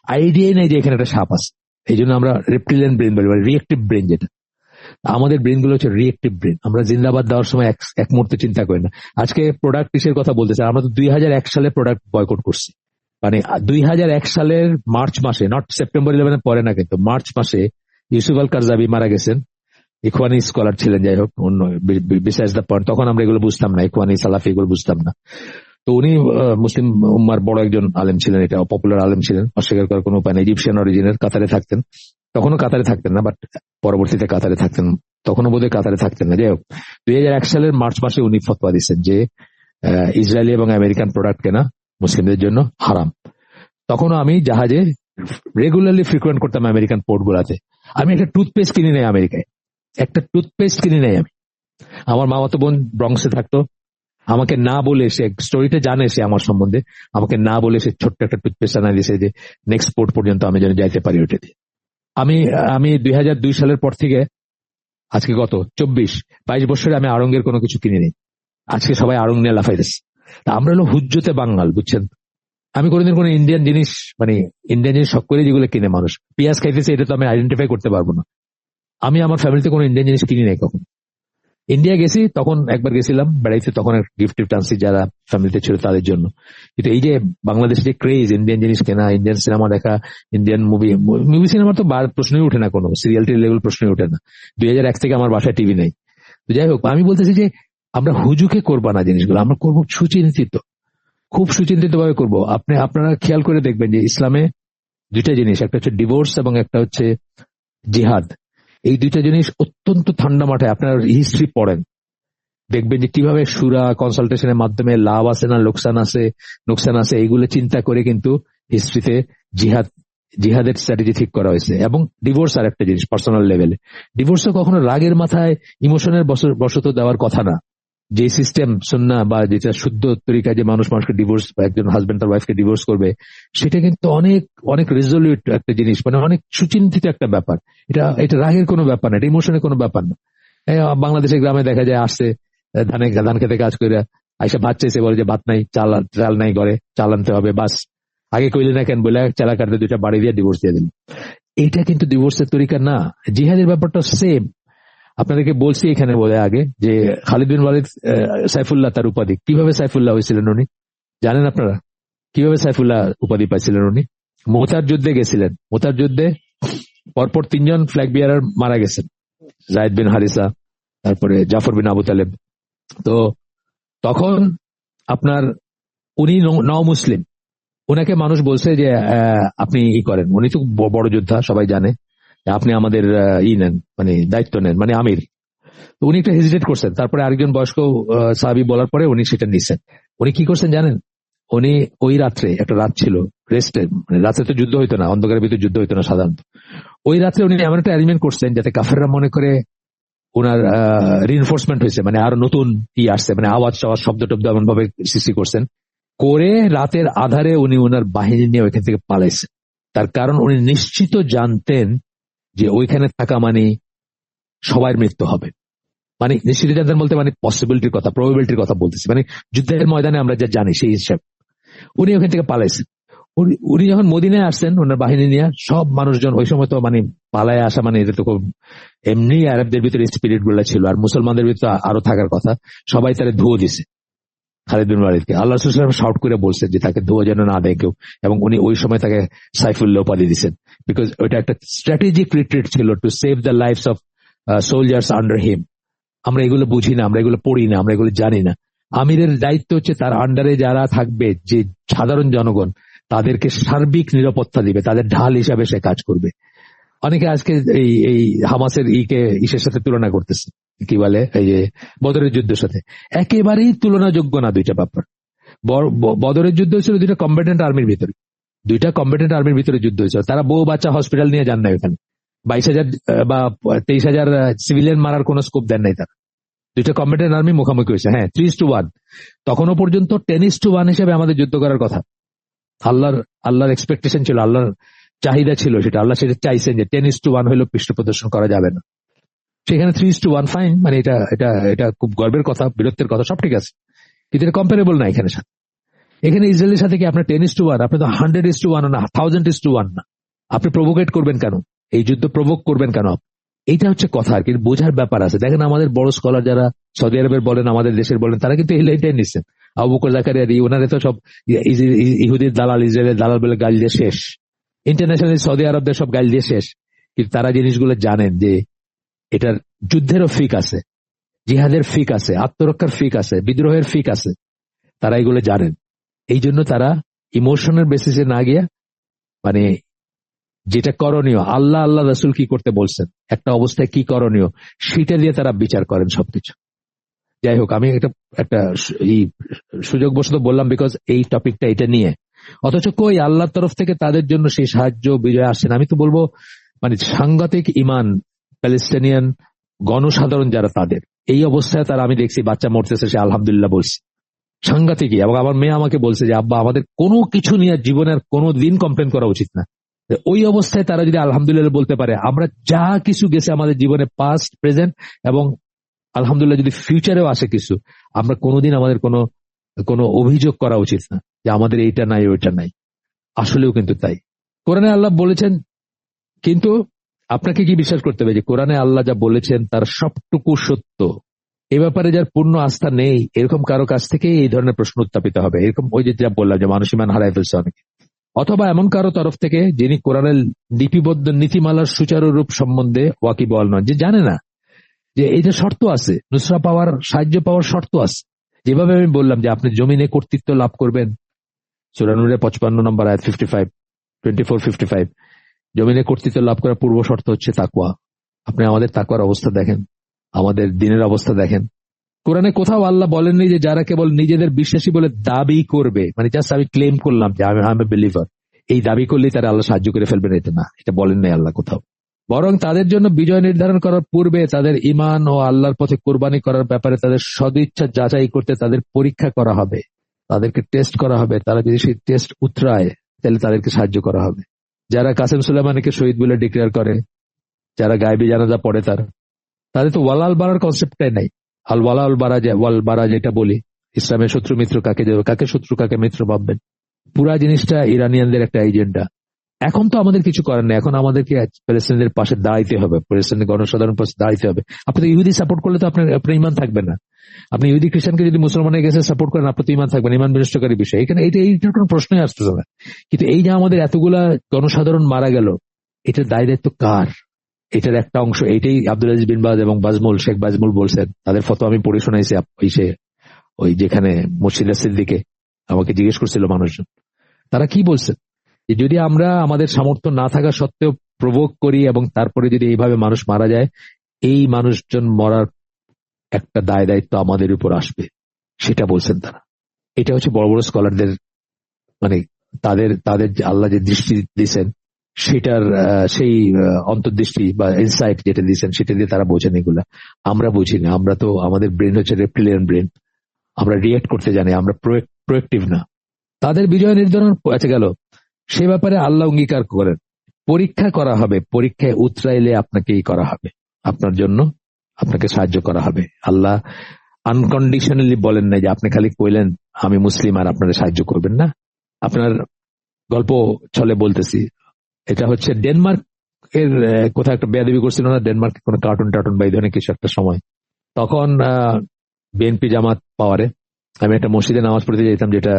আইডিয়াই নেই যে এখানে একটা সাপ আছে। এই জন্য আমরা রেপটিলিয়ান ব্রেন বলি, রিয়েক্টিভ ব্রেন যেটা। আমাদের ব্রেন গুলো হচ্ছে রিয়েক্টিভ ব্রেন। আমরা জিন্দাবাদ দেওয়ার সময় এক মুহূর্তে চিন্তা করি না। আজকে প্রোডাক্ট পিসের কথা বলতেছে, আমরা তো 2001 সালে প্রোডাক্ট বয়কট করছি। মানে 2001 সালের মার্চ মাসে, নট সেপ্টেম্বর 11 পরে না, কিন্তু মার্চ মাসে ইউসুফ আল কারজাবি মারা গেছেন। ইখওয়ানি স্কলার ছিলেন, যাই হোক, অন্য বিসাইডস দ্য পয়েন্ট। তখন আমরা এগুলো বুঝতাম না, ইখওয়ানি সালাফি এগুলো বুঝতাম না। তো উনি মুসলিম উম্মার বড় একজন আলেম ছিলেন, এটা পপুলার আলেম ছিলেন, অস্বীকার করার কোনো উপায় নেই। ইজিপশিয়ান অরিজিনের, কাতারে থাকতেন। তখনও কাতারে থাকতেন না, বাট পরবর্তীতে কাতারে থাকতেন। তখনও বোধহয় কাতারে থাকতেন না। যাই হোক, 2001 সালের মার্চ মাসে উনি ফতোয়া দিচ্ছেন যে ইসরায়েলি এবং আমেরিকান প্রোডাক্ট কেনা মুসলিমদের জন্য হারাম। তখনও আমি জাহাজে রেগুলারলি ফ্রিকুয়েন্ট করতাম আমেরিকান পোর্ট গুলাতে। আমি একটা টুথপেস্ট কিনি নাই আমেরিকায়, একটা টুথপেস্ট কিনি নাই আমি। আমার মামাতো বোন ব্রঙ্কসে থাকতো, আমাকে না বলে, সে স্টোরিটা জানে সে আমার সম্বন্ধে, আমাকে না বলে সে ছোট্ট একটা টুথপেস্ট আনা দিয়েছে যে নেক্সট পোর্ট পর্যন্ত আমি যেন যাইতে পারি ওটা দিয়ে। আমি 2002 সালের পর থেকে আজকে গত 24-22 বছরে আমি আড়ঙ্গের কোনো কিছু কিনি নেই। আজকে সবাই আড়ং নিয়ে লাফাইতেছে। আমরা হলো হুজ্জতে বাঙাল, বুঝছেন? আমি কোনোদিন কোনো ইন্ডিয়ান জিনিস শখ করে যেগুলো কিনে মানুষ, পেঁয়াজ খাইতেছে, এটা তো আমি আইডেন্টিফাই করতে পারবো না। আমি আমার ফ্যামিলিতে কোনো ইন্ডিয়ান জিনিস কিনি নাই কখন। ইন্ডিয়া গেছি, তখন একবার গেছিলাম বেড়াইতে, তখন গিফট আনছি যারা ফ্যামিলিতে ছিল তাদের জন্য। কিন্তু এই যে বাংলাদেশের যে ক্রেজ ইন্ডিয়ান জিনিস কেনা, ইন্ডিয়ান সিনেমা দেখা, ইন্ডিয়ান মুভি সিনেমা তো প্রশ্নই উঠে না, কোনো সিরিয়াল টিরিয়াল প্রশ্নই উঠে না। 2001 থেকে আমার বাসায় টিভি নেই। তো যাই হোক, আমি বলতেছি যে আমরা হুজুকে করবো না জিনিসগুলো, আমরা করবো সুচিন্তিত, খুব সুচিন্তিত ভাবে করবো। আপনারা খেয়াল করে দেখবেন যে ইসলামে দুইটা জিনিস, একটা হচ্ছে ডিভোর্স এবং একটা হচ্ছে জিহাদ। এই দুইটা জিনিস অত্যন্ত ঠান্ডা মাথায় আপনার হিস্ট্রি পড়েন, দেখবেন যে কিভাবে সুরা কনসালটেশনের মাধ্যমে লাভ আছে না লোকসান আছে এইগুলো চিন্তা করে কিন্তু হিস্ট্রিতে জিহাদের স্ট্র্যাটেজি ঠিক করা হয়েছে। এবং ডিভোর্স আর একটা জিনিস পার্সোনাল লেভেলে, ডিভোর্সও কখনো রাগের মাথায় ইমোশনের বশত দেওয়ার কথা না। যে সিস্টেম সুন্নাহ বা যেটা শুদ্ধ তরিকায় যে মানুষকে ডিভোর্স, একজন হাজবেন্ড তার ওয়াইফকে ডিভোর্স করবে, সেটা কিন্তু অনেক অনেক রেজলিউট একটা জিনিস, মানে অনেক সুচিন্তিত একটা ব্যাপার। এটা রাগের কোনো ব্যাপার না, এটা ইমোশনের কোনো ব্যাপার না। বাংলাদেশের গ্রামে দেখা যায় আসছে ধান খেতে কাজ করে আইসা ভাত চাইছে, বলে যে ভাত নাই, চাল নাই ঘরে, চাল আনতে হবে, বাস আগে কইলে না কেন বলে চালা কাটতে দুইটা বাড়ি দিয়ে ডিভোর্স দিয়ে দিল। এটা কিন্তু ডিভোর্সের তরিকা না। জিহাদের ব্যাপারটা সেম। আপনাদেরকে বলছি এখানে বলে আগে যে খালিদ বিন ওয়ালিদ সাইফুল্লাহ তার উপাধি। কিভাবে সাইফুল্লাহ হয়েছিলেন উনি জানেন আপনারা? কিভাবে সাইফুল্লাহ উপাধি পাইছিলেন উনি? মোতার যুদ্ধে গেছিলেন। মোতার যুদ্ধে পরপর 3 জন ফ্ল্যাগ বিয়ারার মারা গেছেন, জায়েদ বিন হারিসা, তারপরে জাফর বিন আবু তালেব। তো তখন আপনার উনি মুসলিম, ওনাকে মানুষ বলছে যে আপনি করেন, উনি তো বড় যোদ্ধা সবাই জানে, আপনি আমাদের নেন, মানে দায়িত্ব নেন, মানে আমির। তো উনি একটু হেজিটেট করছেন, তারপরে আরেকজন বয়স্ক সাহাবী বলার পরে উনি সেটা নিছেন। উনি কি করছেন জানেন? উনি ওই রাত্রে, একটা রাত ছিল রেস্টের, মানে রাত্রে তো যুদ্ধ হইতো না, অন্ধকারের ভিতরে যুদ্ধ হইতো না সাধারণত। ওই রাত্রে উনি এমন একটা অ্যারেঞ্জমেন্ট করছেন যাতে কাফেররা মনে করে ওনার রিইনফোর্সমেন্ট হয়েছে, মানে আরো নতুন আসছে, মানে আওয়াজ শব্দ টব্দ এমন ভাবে সৃষ্টি করছেন করে রাতের আধারে উনি ওনার বাহিনী নিয়ে ওইখান থেকে পালাইছেন। তার কারণ উনি নিশ্চিত জানতেন যে ওইখানে থাকা মানে সবার মৃত্যু হবে। মানে নিশ্চিত জানতেন বলতে মানে পসিবিলিটির কথা, প্রবাবিলিটির কথা বলতেছি, মানে যুদ্ধের ময়দানে আমরা যা জানি সেই হিসাব। উনি ওখান থেকে পালাইছেন। উনি যখন মদিনায় আসছেন ওনার বাহিনী নিয়ে, সব মানুষজন ওই সময় তো মানে পালায় আসা মানে এটা তো খুব এমনি আরবদের ভিতরে স্পিরিট গুলা ছিল, আর মুসলমানদের ভিতরে আরো থাকার কথা। সবাই তারা ধুয়ো দিছে খালিদ বিন ওয়ালিদকে। আল্লাহ রাসূল সাল্লাল্লাহু আলাইহি ওয়াসাল্লাম শাউট করে বলছেন যে তাকে ধোয়া যেন না দেয় কেউ, এবং উনি ওই সময় তাকে সাইফুল্লাহ উপাধি দিচ্ছেন, বিকজ ওইটা একটা স্ট্র্যাটেজিক রিট্রিট ছিল to save the lives of soldiers under him. আমরা এগুলো বুঝি না, আমরা এগুলো পড়ি না, আমরা এগুলো জানি না। আমিরের দায়িত্ব হচ্ছে তার আন্ডারে যারা থাকবে, যে সাধারণ জনগণ, তাদেরকে সার্বিক নিরাপত্তা দিবে, তাদের ঢাল হিসাবে সে কাজ করবে। অনেকে আজকে এই হামাসের ইসের সাথে তুলনা করতেছে, কি বলে এই যে বদরের যুদ্ধের সাথে। একেবারেই তুলনাযোগ্য না দুইটা ব্যাপার। বদরের যুদ্ধ হয়েছিল দুইটা কম্ব্যাটেন্ট আর্মির ভিতরে, যুদ্ধ হয়েছিল। তারা বউ বাচ্চা হসপিটাল নিয়ে যান না ওখানে, 22,000 বা 23,000 সিভিলিয়ান মারার কোন স্কোপ দেন নাই তারা। দুইটা কম্ব্যাটেন্ট আর্মি মুখোমুখি হয়েছে, হ্যাঁ 3:1। তখনও পর্যন্ত 10:1 হিসেবে আমাদের যুদ্ধ করার কথা। আল্লাহর এক্সপেকটেশন ছিল, আল্লাহর চাহিদা ছিল সেটা, আল্লাহ সেটা চাইছেন যে 10:1 হলেও পৃষ্ঠ প্রদর্শন করা যাবে না। সেখানে 3:1 ফাইন, মানে এটা এটা এটা খুব গর্বের কথা, বীরত্বের কথা, সব ঠিক আছে, কিন্তু এটা কম্পারেবল না এখানে সাথে। এখানে ইসরায়েলের সাথে কি আপনার 10:1? আপনি তো 100:1 না, 1000:1 না। আপনি প্রভোকেট করবেন কেন? এই যুদ্ধ প্রভোক করবেন কেন? এইটা হচ্ছে কথা, আর কি বোঝার ব্যাপার আছে। দেখেন আমাদের বড় স্কলার যারা সৌদি আরবের বলেন, আমাদের দেশের বলেন, তারা কিন্তু এই লাইনটাই নিচ্ছেন। আবু বকর জাকারিয়া ওনারা তো সব ইহুদির দালাল, ইসরায়েলের দালাল বলে গাল দিয়ে শেষ, ইন্টারন্যাশনাল সৌদি আরবদের সব গাল দিয়ে শেষ। কিন্তু তারা জিনিসগুলো জানেন যে এটার যুদ্ধেরও ফিক আছে, জিহাদের ফিক আছে, আত্মরক্ষার ফিক আছে, বিদ্রোহের ফিক আছে, তারা এগুলো জানেন। এই জন্য তারা ইমোশনের বেসিসে না গিয়া, মানে যেটা করণীয়, আল্লাহ রাসূল কি করতে বলছেন, একটা অবস্থায় কি করণীয়, সেটা দিয়ে তারা বিচার করেন সবকিছু। যাই হোক, আমি একটা সুযোগ বশত বললাম, বিকজ এই টপিকটা এটা নিয়ে। অথচ কই আল্লাহর তরফ থেকে তাদের জন্য সেই সাহায্য বিজয় আসছে না। আমি তো বলবো মানে সাংঘাতিক ইমান প্যালেস্টাইনিয়ান গণসাধারণ যারা, তাদের এই অবস্থায় তারা, আমি দেখছি বাচ্চা মরতেছে, সে আলহামদুলিল্লাহ বলছে, সাংঘাতিকই। এবং আমার মেয়ে আমাকে বলছে যে আব্বা আমাদের কোনো কিছু নিয়ে জীবনের কোনো দিন কমপ্লেন করা উচিত না। ওই অবস্থায় তারা যদি আলহামদুলিল্লাহ বলতে পারে, আমরা যা কিছু গেছে আমাদের জীবনে, পাস্ট, প্রেজেন্ট এবং আলহামদুলিল্লাহ যদি ফিউচারেও আসে কিছু, আমরা কোনোদিন আমাদের কোনো অভিযোগ করা উচিত না যে আমাদের এইটা নাই ওইটা নাই। আসলেও কিন্তু তাই কোরআনে আল্লাহ বলেছেন। কিন্তু আপনাকে কি বিশ্বাস করতে হবে যে কোরআনে আল্লাহ যা বলেছেন তার সবটুকু সত্য? এ ব্যাপারে যার পূর্ণ আস্থা নেই, এরকম কারো কাছ থেকে এই ধরনের প্রশ্ন উত্থাপিত হবে। এরকম ওই যে যা বললাম যে মানুষ ইমান হারাই ফেলছে অনেকে, অথবা এমন কারো তরফ থেকে যিনি কোরআনের লিপিবদ্ধ নীতিমালার সুচারু রূপ সম্বন্ধে ওয়াকিবহাল নন, যে জানে না যে এই যে শর্ত আছে, নুসরা পাওয়ার, সাহায্য পাওয়ার শর্ত আছে। যেভাবে আমি বললাম যে আপনি জমিনে কর্তৃত্ব লাভ করবেন, সূরা নূরের 55 নম্বর আয়াত 55, 24-55, জমিনে কর্তৃত্ব লাভ করার পূর্ব শর্ত হচ্ছে তাকওয়া। আপনি আমাদের তাকওয়ার অবস্থা দেখেন, আমাদের দিনের অবস্থা দেখেন। কোরআনে কোথাও আল্লাহ বলেননি যে যারা কেবল নিজেদের বিশ্বাসী বলে দাবি করবে, মানে জাস্ট আমি ক্লেম করলাম যে আমি এ বিলিভার, এই দাবি করলেই তারা আল্লাহ সাহায্য করে ফেলবেন, এটা না, এটা বলেন নাই আল্লাহ কোথাও। বরং তাদের জন্য বিজয় নির্ধারণ করার পূর্বে তাদের ঈমান ও আল্লাহর পথে কোরবানি করার ব্যাপারে তাদের সদিচ্ছা যাচাই করতে তাদের পরীক্ষা করা হবে, তাদেরকে টেস্ট করা হবে। তারা যদি সেই টেস্ট উতরায় তাহলে তাদেরকে সাহায্য করা হবে। যারা কাসেম সুলাইমানিকে শহীদ বলে ডিক্লেয়ার করে, যারা গায়েবী জানাজা পড়ে, তাদের তো ওয়ালাল বারার কনসেপ্টটাই নাই। আল ওয়ালা আল বারা, ওয়াল বারা যেটা বলি, ইসলামের শত্রু মিত্র কাকে যাবে, কাকে শত্রু কাকে মিত্র ভাববেন, পুরা জিনিসটা ইরানিয়ানদের একটা এজেন্ডা। এখন তো আমাদের কিছু করার নেই, এখন আমাদেরকে প্যালেস্টাইনদের পাশে দাঁড়াইতে হবে, প্যালেস্টাইনের গণসাধারণ পাশে দাঁড়াইতে হবে। আপনি তো ইহুদি সাপোর্ট করলে তো আপনার ইমান থাকবে না। আপনি ইহুদি খ্রিস্টানকে যদি মুসলমানের কাছে সাপোর্ট করেন, আপনার তো ইমান থাকবে না, ইমান বিনষ্টকারী বিষয়। এখানে এইটার কোনো প্রশ্নই আসতেছে না। কিন্তু এই যে আমাদের এতগুলা জনসাধারণ মারা গেল, এটার দায় দায়িত্ব কার? এটার একটা অংশ, এইটাই আব্দুল আজিজ বিন বাজ এবং শেখ বাজমুল বলছেন, তাদের ফতোয়া আমি পড়ে শোনাইছি। ওই যেখানে মসজিদের সিদ্দিকে আমাকে জিজ্ঞেস করছিল মানুষজন, তারা কি বলছেন, যে যদি আমরা আমাদের সামর্থ্য না থাকা সত্ত্বেও প্রভোগ করি এবং তারপরে যদি এইভাবে মানুষ মারা যায়, এই মানুষজন মরার একটা দায় দায়িত্ব আমাদের উপর আসবে, সেটা বলছেন তারা। এটা হচ্ছে বড় বড় স্কলারদের, মানে তাদের তাদের আল্লাহ যে দৃষ্টি দিয়েছেন সেটার সেই অন্তর্দৃষ্টি বা ইনসাইট যেটা দিয়েছেন সেটা দিয়ে তারা বোঝেন এগুলা। আমরা বুঝি না, আমরা তো, আমাদের ব্রেন হচ্ছে রেপ্টিলিয়ান ব্রেন, আমরা রিয়েক্ট করতে জানি, আমরা প্রোয়েক্টিভ না। তাদের বিজয় নির্ধারণ আছে গেল, সে ব্যাপারে আল্লাহ অঙ্গীকার করেন পরীক্ষা করা হবে, পরীক্ষায় উতরাইলে আপনাকেই করা হবে, আপনার জন্য আপনাকে সাহায্য করা হবে। আল্লাহ আনকন্ডিশনালি বলেন না যে আপনি খালি কইলেন আমি মুসলিম আর আপনারা সাহায্য করবেন না। আপনার গল্প ছলে বলতেছি, এটা হচ্ছে ডেনমার্ক এর কোথাও একটা বেয়াদবি করছিল না, ডেনমার্কে কোনো কার্টুন টার্টুন বা এই ধরনের কিছু একটা সময়, তখন বিএনপি জামাত পাওয়ারে, আমি একটা মসজিদে নামাজ পড়তে যেতাম, যেটা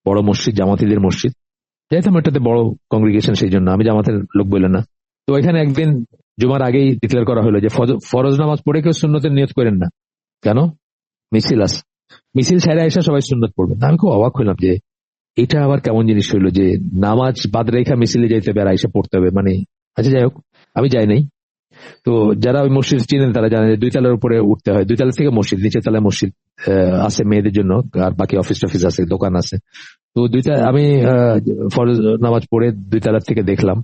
বড় মসজিদ, জামাতিদের মসজিদ, যেতাম, এটাতে বড় কংগ্রিগেশন, সেই জন্য আমি জামাতের লোক বললেন না। তো এখানে একদিন জুমার আগেই ডিক্লেয়ার করা হলো যে ফরজ নামাজ পড়ে কেউ সুন্নতের নিয়ত করেন না। কেন? মিছিল আছে, মিছিল ছেড়ে এসে সবাই সুন্নত পড়বেন। আমি খুব অবাক হইলাম যে এটা আবার কেমন জিনিস হইলো যে নামাজ বাদ রেখা মিছিলে যাইতে হবে আর আইসা পড়তে হবে, মানে আচ্ছা যাই হোক, আমি যাই নাই। তো যারা ওই মসজিদ চিনেন তারা জানেন যে 2 তলার উপরে উঠতে হয়, 2 তলা থেকে মসজিদ, নিচের তলায় মসজিদ আছে মেয়েদের জন্য, আর বাকি অফিস টফিস আছে, দোকান আছে। তো আমি ফরজ নামাজ পড়ে 2 তলার থেকে দেখলাম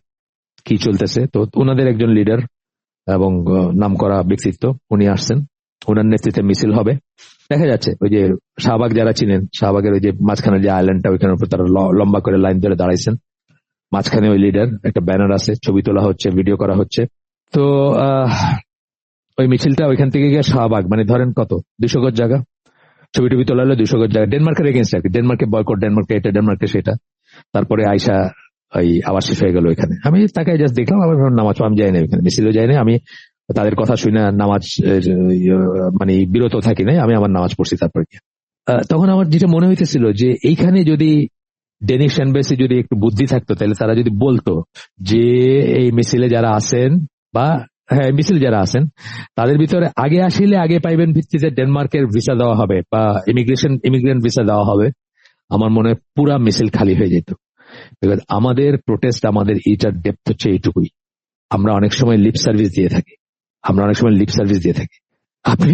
কি চলতেছে। তো ওনাদের একজন লিডার এবং নাম করা ব্যক্তিত্ব উনি আসছেন, ওনার নেতৃত্বে মিছিল হবে। দেখা যাচ্ছে ওই যে শাহবাগ, যারা চিনেন শাহবাগের ওই যে মাঝখানে যে আইল্যান্ডটা, ওইখানের উপর তারা লম্বা করে লাইন ধরে দাঁড়াইছেন, মাঝখানে ওই লিডার, একটা ব্যানার আছে, ছবি তোলা হচ্ছে, ভিডিও করা হচ্ছে। তো ওই মিছিলটা ওইখান থেকে গিয়ে শাহবাগ, মানে ধরেন কত 200 গজ জায়গা, ছবি টবি তোলা হলো 200 গজ জায়গা, ডেনমার্কের এগেন্স্ট আর কি, ডেনমার্কে বয়কট, ডেনমার্কে এটা, ডেনমার্কে সেটা। তারপরে আয়সা ওই আবার শেষ হয়ে গেল ওইখানে। আমি তাকে জাস্ট দেখলাম, আবার নামাজ, আমি যাই না ওইখানে, মিছিলও যাই না, আমি তাদের কথা শুনে নামাজ মানে বিরত থাকি নাই, আমি আমার নামাজ পড়ছি। তারপর তখন আমার যেটা মনে হইতেছিল যে এইখানে যদি ডেনিশ এম্বাসি যদি একটু বুদ্ধি থাকতো, তাহলে তারা যদি বলতো যে এই মিছিলে যারা আছেন, বা হ্যাঁ মিছিলে যারা আছেন তাদের ভিতরে আগে আসলে আগে পাইবেন ভিত্তিতে ডেনমার্কের ভিসা দেওয়া হবে বা ইমিগ্রেন্ট ভিসা দেওয়া হবে, আমার মনে হয় পুরা মিছিল খালি হয়ে যেত। আমাদের প্রোটেস্ট, আমাদের এইটার ডেপথ হচ্ছে এইটুকুই। আমরা অনেক সময় লিপ সার্ভিস দিয়ে থাকি, আপনি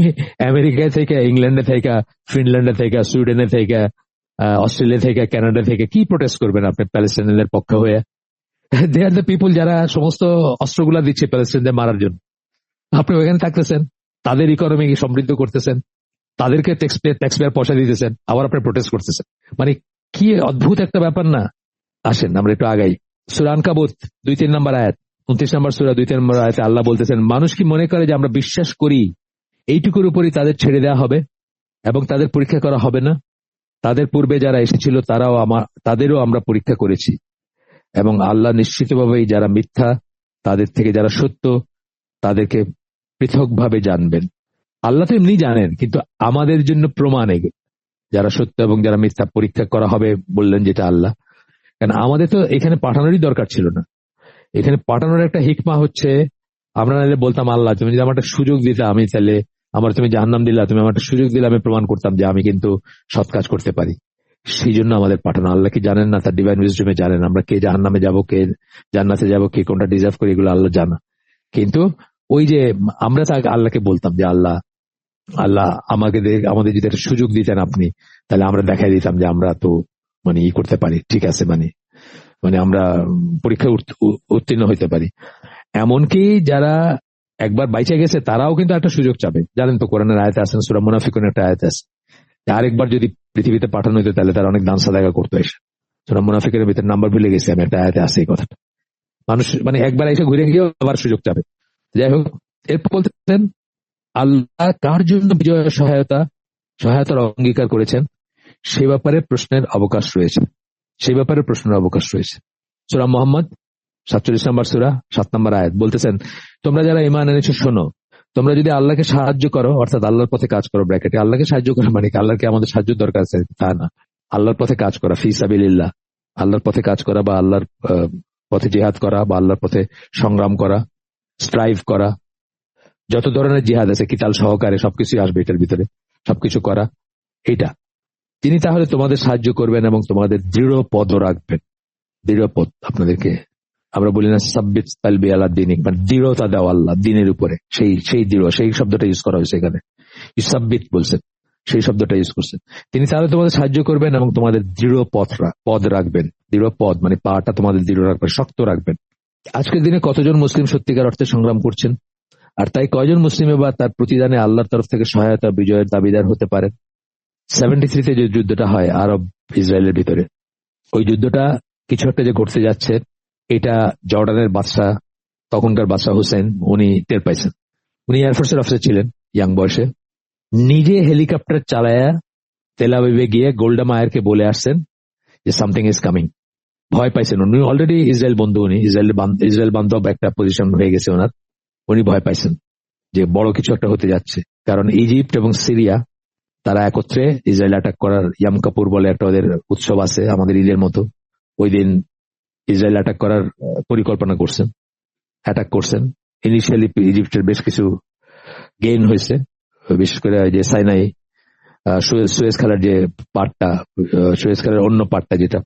আমেরিকা থেকে, ইংল্যান্ডে থেকে, ফিনল্যান্ডে থেকে, সুইডেনে থেকে, অস্ট্রেলিয়া থেকে, কানাডা থেকে কি প্রোটেস্ট করবেন আপনি প্যালেস্টাইনের পক্ষে হয়ে? দে আর দ্য পিপল যারা সমস্ত অস্ত্রগুলা দিচ্ছে প্যালেস্টাইনদের মারার জন্য। আপনি ওখানে থাকতেছেন, তাদের ইকোনমি সমৃদ্ধ করতেছেন, তাদেরকে ট্যাক্স পেয়ার পয়সা দিতেছেন, আবার আপনি প্রোটেস্ট করতেছেন। মানে কি অদ্ভুত একটা ব্যাপার না? আসেন আমরা একটু আগাই। সূরা আনকাবুত 2-3 নম্বর আয়াত, 29 নম্বর সূরা 2-3 নম্বর আয়াতে আল্লাহ বলতেছেন, মানুষ কি মনে করে যে আমরা বিশ্বাস করি এইটুকুর উপরই তাদের ছেড়ে দেওয়া হবে এবং তাদের পরীক্ষা করা হবে না? তাদের পূর্বে যারা এসেছিল তাদেরও আমরা পরীক্ষা করেছি, এবং আল্লাহ নিশ্চিতভাবেই যারা মিথ্যা তাদের থেকে যারা সত্য তাদেরকে পৃথকভাবে জানবেন। আল্লাহ তো এমনি জানেন, কিন্তু আমাদের জন্য প্রমাণ এগুলো, যারা সত্য এবং যারা মিথ্যা পরীক্ষা করা হবে বললেন যেটা আল্লাহ। কারণ আমাদের তো এখানে পাঠানোরই দরকার ছিল না। এখানে পাঠানোর একটা হিকমা হচ্ছে আমরা নাহলে বলতাম আল্লাহ তুমি যদি আমার একটা সুযোগ দিতে, আমি তাহলে আমার তুমি জাহান্নাম দিলা, তুমি আমার একটা সুযোগ দিলে আমি প্রমাণ করতাম যে আমি কিন্তু সৎ কাজ করতে পারি। সেই জন্য আমাদের পাঠানো। আল্লাহ কি জানেন না? তার ডিভাইন উইজডমে জানেন আমরা কে জাহান্নামে যাব, কে জান্নাতে যাব, কে কোনটা ডিজার্ভ করি, এগুলো আল্লাহ জানা। কিন্তু ওই যে আমরা আল্লাহকে বলতাম যে আল্লাহ আল্লাহ আমাদের যদি একটা সুযোগ দিতেন আপনি, তাহলে আমরা দেখাই দিতাম যে আমরা তো মানে ই করতে পারি, ঠিক আছে, মানে মানে আমরা পরীক্ষায় উত্তীর্ণ হইতে পারি। এমনকি যারা একবার বাইচে গেছে তারাও কিন্তু একটা সুযোগ চাবে। জানেন তো কোরআনের আয়াতে আছেন, সূরা মুনাফিকুনের একটা আয়াত আছে, আরেকবার যদি পৃথিবীতে পাঠানো হইতো তাহলে তারা অনেক দান সাদাকা করতো এসে। সূরা মুনাফিকের ভিতরে নাম্বার ভুলে গেছি আমি, একটা আয়াতে আছে এই কথাটা। মানুষ মানে একবার এসে ঘুরে গিয়ে আবার সুযোগ চাবে। যাই হোক, এরপর বলতেছেন আল্লাহ কার জন্য বিজয়ের সহায়তার অঙ্গীকার করেছেন সে ব্যাপারে প্রশ্নের অবকাশ রয়েছে। সূরা মুহাম্মদ 47 নম্বর সূরা 7 নম্বর আয়াত বলতেছেন, তোমরা যারা ঈমান এনেছো শোনো, তোমরা যদি আল্লাহকে সাহায্য করো, অর্থাৎ আল্লাহর পথে কাজ করো, ব্র্যাকেটে আল্লাহকে সাহায্য করো মানে কি আল্লাহকে আমাদের সাহায্য দরকার আছে তা না, আল্লাহর পথে কাজ করা, ফি সাবিলিল্লাহ, আল্লাহর পথে কাজ করা বা আল্লাহর পথে জিহাদ করা বা আল্লাহর পথে সংগ্রাম করা, স্ট্রাইভ করা, যত ধরনের জিহাদ আছে কিতাল সহকারে সবকিছু আসবে এটার ভিতরে, সবকিছু করা, এটা তিনি তাহলে তোমাদের সাহায্য করবেন এবং তোমাদের দৃঢ় পদ রাখবেন। দৃঢ় পদ, আপনাদেরকে আমরা বলি না সাব্বিত কালবি আলা দিনিক, মানে দৃঢ়তা দেওয়া আল্লাহ দিনের উপরে, সেই দৃঢ়, সেই শব্দটা ইউজ করা হয়েছে এখানে, ইসাব্বিত বলছেন, সেই শব্দটা ইউজ করছেন। তিনি তাহলে তোমাদের সাহায্য করবেন এবং তোমাদের দৃঢ় পদ রাখবেন। দৃঢ় পদ মানে পাটা তোমাদের দৃঢ় রাখবেন, শক্ত রাখবেন। আজকের দিনে কতজন মুসলিম সত্যিকার অর্থে সংগ্রাম করছেন, আর তাই কয়জন মুসলিমে বা তার প্রতিদানে আল্লাহর তরফ থেকে সহায়তা বিজয়ের দাবিদার হতে পারেন? 73-তে যে যুদ্ধটা হয় আরব ইসরায়েলের ভিতরে, ওই যুদ্ধটা কিছু একটা যে ঘটতে যাচ্ছে এটা জর্ডানের বাদশাহ, তখনকার বাদশাহ হুসেন, উনি টের পাইছেন। উনি এয়ারফোর্সের অফিসার ছিলেন, ইয়াং বয়সে, নিজে হেলিকপ্টার চালায়া তেল আবিবে গিয়ে গোল্ডা মায়ারকে বলে আসছেন যে সামথিং ইজ কামিং। ভয় পাইছেন, উনি অলরেডি ইসরায়েল বন্ধু, উনি ইসরায়েল বান্ধব একটা পজিশন হয়ে গেছে ওনার, উনি ভয় পাইছেন যে বড় কিছু একটা হতে যাচ্ছে। কারণ ইজিপ্ট এবং সিরিয়া তারা একত্রে ইসরায়েল অ্যাটাক করার, ইয়াম কাপুর বলে একটা ওদের উৎসব আছে আমাদের ঈদের মতো, ওই দিন ইসরায়েল অ্যাটাক করার পরিকল্পনা করছেন, অ্যাটাক করছেন। ইনিশিয়ালি ইজিপ্টের বেশ কিছু গেইন হয়েছে, বিশেষ করে যে সাইনাই সুয়েজ খালের যে পার্টটা, সুয়েজ খালের অন্য পার্টটা যেটা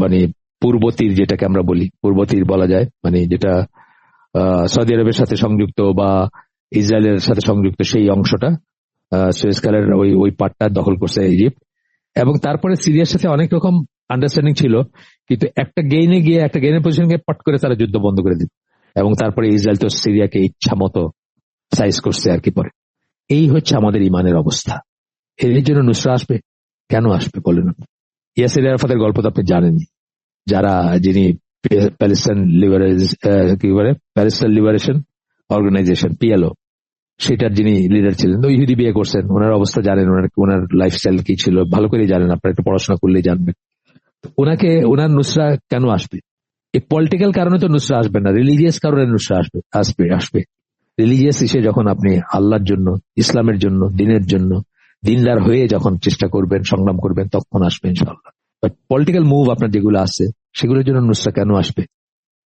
মানে পূর্ব তীর, যেটাকে আমরা বলি পূর্ব তীর বলা যায়, মানে যেটা সৌদি আরবের সাথে সংযুক্ত বা ইসরায়েলের সাথে সংযুক্ত, সেই অংশটা সুয়েজ খালের ওই পার্টটা দখল করছে ইজিপ্ট। এবং তারপরে সিরিয়ার সাথে অনেক রকম আন্ডারস্ট্যান্ডিং ছিল, কিন্তু একটা গেইনের পজিশন গিয়ে পট করে তারা যুদ্ধ বন্ধ করে দিল, এবং তারপরে ইসরায়েল তো সিরিয়াকে ইচ্ছা মতো সাইজ করছে আর কি পরে। এই হচ্ছে আমাদের ইমানের অবস্থা। এর জন্য নুসরা আসবে, কেন আসবে বলেন? ইয়াসির আরাফাতের গল্প তো আপনি জানেনই, যিনি প্যালেস্টাইন লিবারেশন অর্গানাইজেশন পিএলও, সেটার যিনি লিডার ছিলেন, ওই ইহুদি বিয়ে করছেন, ওনার অবস্থা জানেন, ওনার লাইফস্টাইল কি ছিল ভালো করে জানেন, আপনারা একটু পড়াশোনা করলেই জানবেন। ওনার নুসরা কেন আসবে? এই পলিটিক্যাল কারণে তো নুসরা আসবে না, রিলিজিয়াস কারণে নুসরা আসবে। রিলিজিয়াস হিসেবে যখন আপনি আল্লাহর জন্য, ইসলামের জন্য, দিনের জন্য দিনদার হয়ে যখন চেষ্টা করবেন, সংগ্রাম করবেন, তখন আসবে ইনশাআল্লাহ। বাট পলিটিক্যাল মুভ আপনার যেগুলো আছে সেগুলোর জন্য নুসরা কেন আসবে?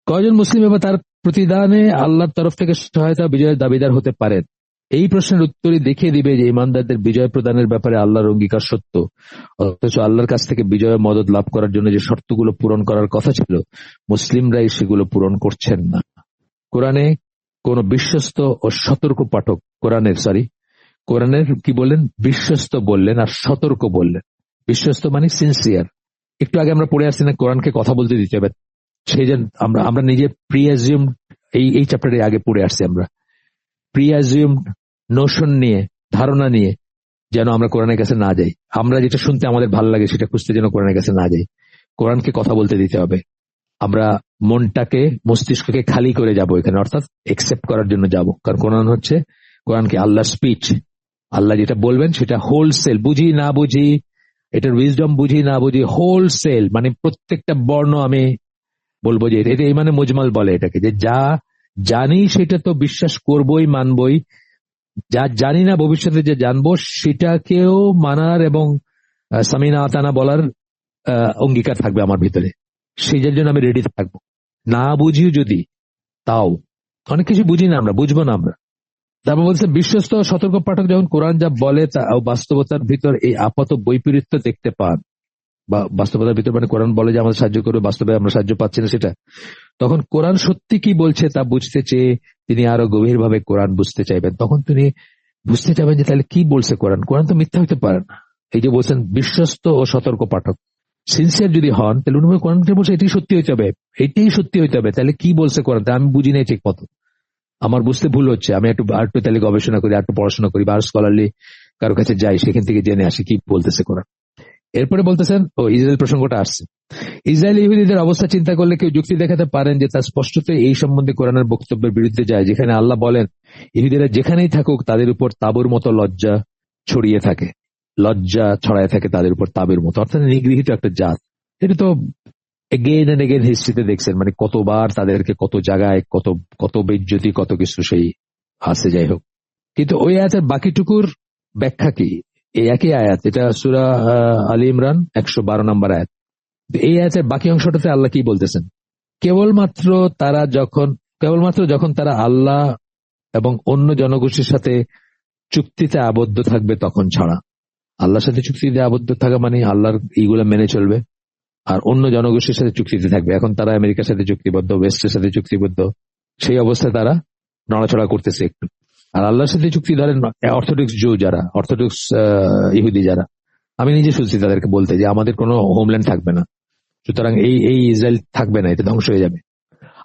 কয়জন মুসলিম এবার তার প্রতিদানে আল্লাহর তরফ থেকে সহায়তা বিজয়ের দাবিদার হতে পারেন? এই প্রশ্নের উত্তরই দেখিয়ে দিবে যে ইমানদারদের বিজয় প্রদানের ব্যাপারে আল্লাহর অঙ্গীকার সত্য, অথচ আল্লাহর কাছ থেকে বিজয় মদদ লাভ করার জন্য যে শর্তগুলো পূরণ করার কথা ছিল মুসলিমরাই সেগুলো পূরণ করছেন না। কোরআনে কোন বিশ্বস্ত ও সতর্ক পাঠক, কোরআনের কি বললেন? বিশ্বস্ত বললেন আর সতর্ক বললেন। বিশ্বস্ত মানে সিনসিয়ার। একটু আগে আমরা পড়ে আসছি না, কোরআনকে কথা বলতে দিতে হবে, সেই জন্য আমরা নিজে প্রিঅ্যাজিউম, এই চ্যাপ্টারে আগে পড়ে আসছি আমরা, প্রিঅ্যাজিউম নোশন নিয়ে, ধারণা নিয়ে যেন আমরা কোরআনের কাছে না যাই। আমরা যেটা শুনতে আমাদের ভালো লাগে সেটা খুঁজতে যেন কোরআনের কাছে না যাই। কোরআনকে কথা বলতে দিতে হবে। আমরা মনটাকে, মস্তিষ্ককে খালি করে যাব এখানে, অর্থাৎ একসেপ্ট করার জন্য যাব। কারণ কোরআনকে আল্লাহর স্পিচ, আল্লাহ যেটা বলবেন সেটা হোলসেল, বুঝি না বুঝি, এটার উইজডম বুঝি না বুঝি, হোলসেল মানে প্রত্যেকটা বর্ণ আমি বলবো যে এটা এই মানে মুজমাল বলে এটাকে, যে যা জানি সেটা তো বিশ্বাস করবই, মানবই, যা জানি না ভবিষ্যতে যে জানবো সেটাকেও মানার এবং সামিনা আতানা বলার অঙ্গীকার থাকবে আমার ভিতরে। সেই জন্য আমি রেডি থাকবো, না বুঝিও যদি তাও অনেক কিছু বুঝি না আমরা, বুঝবো না আমরা। তারপর বলছে বিশ্বস্ত সতর্ক পাঠক যখন কোরআন যা বলে তা বাস্তবতার ভিতর এই আপাত বৈপরীত্য দেখতে পান, বা বাস্তবতার ভিতর মানে কোরআন বলে যে আমাদের সাহায্য করবে, বাস্তবে আমরা সাহায্য পাচ্ছি না সেটা, তখন কোরআন সত্যি কি বলছে তা বুঝতে চেয়ে তিনি আরো গভীরভাবে কোরআন বুঝতে চাইবেন। তখন তিনি বুঝতে চাইবেন যে তাহলে কি বলছে কোরআন, কোরআন তো মিথ্যা হতে পারে না। এই যে বলছেন বিশ্বস্ত ও সতর্ক পাঠক, সিনসিয়ার যদি হন তাহলে উনি কোরআন বলছে এটাই সত্যি হইতে হবে, এটাই সত্যি হইতে হবে। তাহলে কি বলছে কোরআন, আমি বুঝি নাই ঠিক মতো, আমার বুঝতে ভুল হচ্ছে, আমি একটু তাহলে গবেষণা করি, একটু পড়াশোনা করি, বা স্কলারলি কারো কাছে যাই, সেখান থেকে জেনে আসি কি বলতেছে কোরআন। এরপরে বলতেছেন ইসরায়েল প্রসঙ্গটা আসছে। ইসরায়েল ইহুদিদের অবস্থা চিন্তা করলে কেউ যুক্তি দেখাতে পারেন যে তা স্পষ্টত এই সম্বন্ধে কোরআনের বক্তব্যের বিরুদ্ধে যায়, যেখানে আল্লাহ বলেন ইহুদিরা যেখানেই থাকুক তাদের উপর তাঁবুর মতো লজ্জা ছড়িয়ে থাকে, লজ্জা ছড়ায় থাকে তাদের উপর তাঁবুর মতো, অর্থাৎ নিগৃহীত একটা জাত। এটা তো এগেইন এন্ড এগেইন হিস্ট্রিতে দেখছেন, মানে কতবার তাদেরকে কত জায়গায় কত কত বেজ্জতি কত কিছু সেই আছে, যাই হোক। কিন্তু ওই আয়াতের বাকিটুকুর ব্যাখ্যা কি? এই একই আয়াত, এটা সূরা আলী ইমরান 112 নম্বর আয়াত। এই আয়াতের বাকি অংশটাতে আল্লাহ কি বলতেছেন? কেবলমাত্র যখন তারা আল্লাহ এবং অন্য জনগোষ্ঠীর সাথে চুক্তিতে আবদ্ধ থাকবে তখন ছাড়া। আল্লাহর সাথে চুক্তিতে আবদ্ধ থাকা মানে আল্লাহর এইগুলা মেনে চলবে, আর অন্য জনগোষ্ঠীর সাথে চুক্তিতে থাকবে। এখন তারা আমেরিকার সাথে চুক্তিবদ্ধ, ওয়েস্টের সাথে চুক্তিবদ্ধ, সেই অবস্থায় তারা নড়াচড়া করতেছে একটু। আর আল্লাহর সাথে চুক্তি ধরেন অর্থোডক্স জু যারা, অর্থোডক্স ইহুদি যারা, আমি নিজে শুনছি তাদেরকে বলতে যে আমাদের কোনো হোমল্যান্ড থাকবে না, সুতরাং এই ইসরায়েল থাকবে না, এটা ধ্বংস হয়ে যাবে।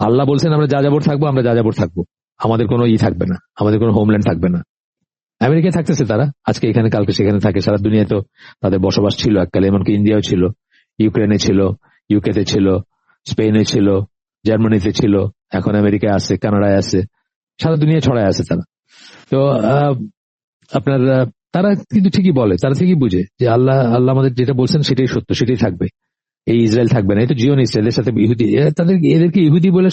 আল্লাহ বলছেন আমরা যাযাবর থাকবো, আমরা যাযাবর থাকবো, আমাদের কোনো থাকবে না, আমাদের কোনো হোমল্যান্ড থাকবে না। আমেরিকায় থাকতেছে তারা, আজকে এখানে কালকে সেখানে থাকে, সারা দুনিয়ায় তো তাদের বসবাস ছিল এককালে, এমনকি ইন্ডিয়াও ছিল, ইউক্রেনে ছিল, ইউকেতে ছিল, স্পেনে ছিল, জার্মানিতে ছিল, এখন আমেরিকায় আছে, কানাডায় আছে, সারা দুনিয়া ছড়ায় আছে তারা। তো আপনার তারা কিন্তু ঠিকই বলে, তারা ঠিকই বুঝে যে আল্লাহ আমাদের যেটা বলছেন সেটাই সত্য, সেটাই থাকবে, এই ইসরায়েল থাকবে না। এই তো জিওনিস্ট, এদের সাথে ইহুদি, এদেরকে ইহুদি বলে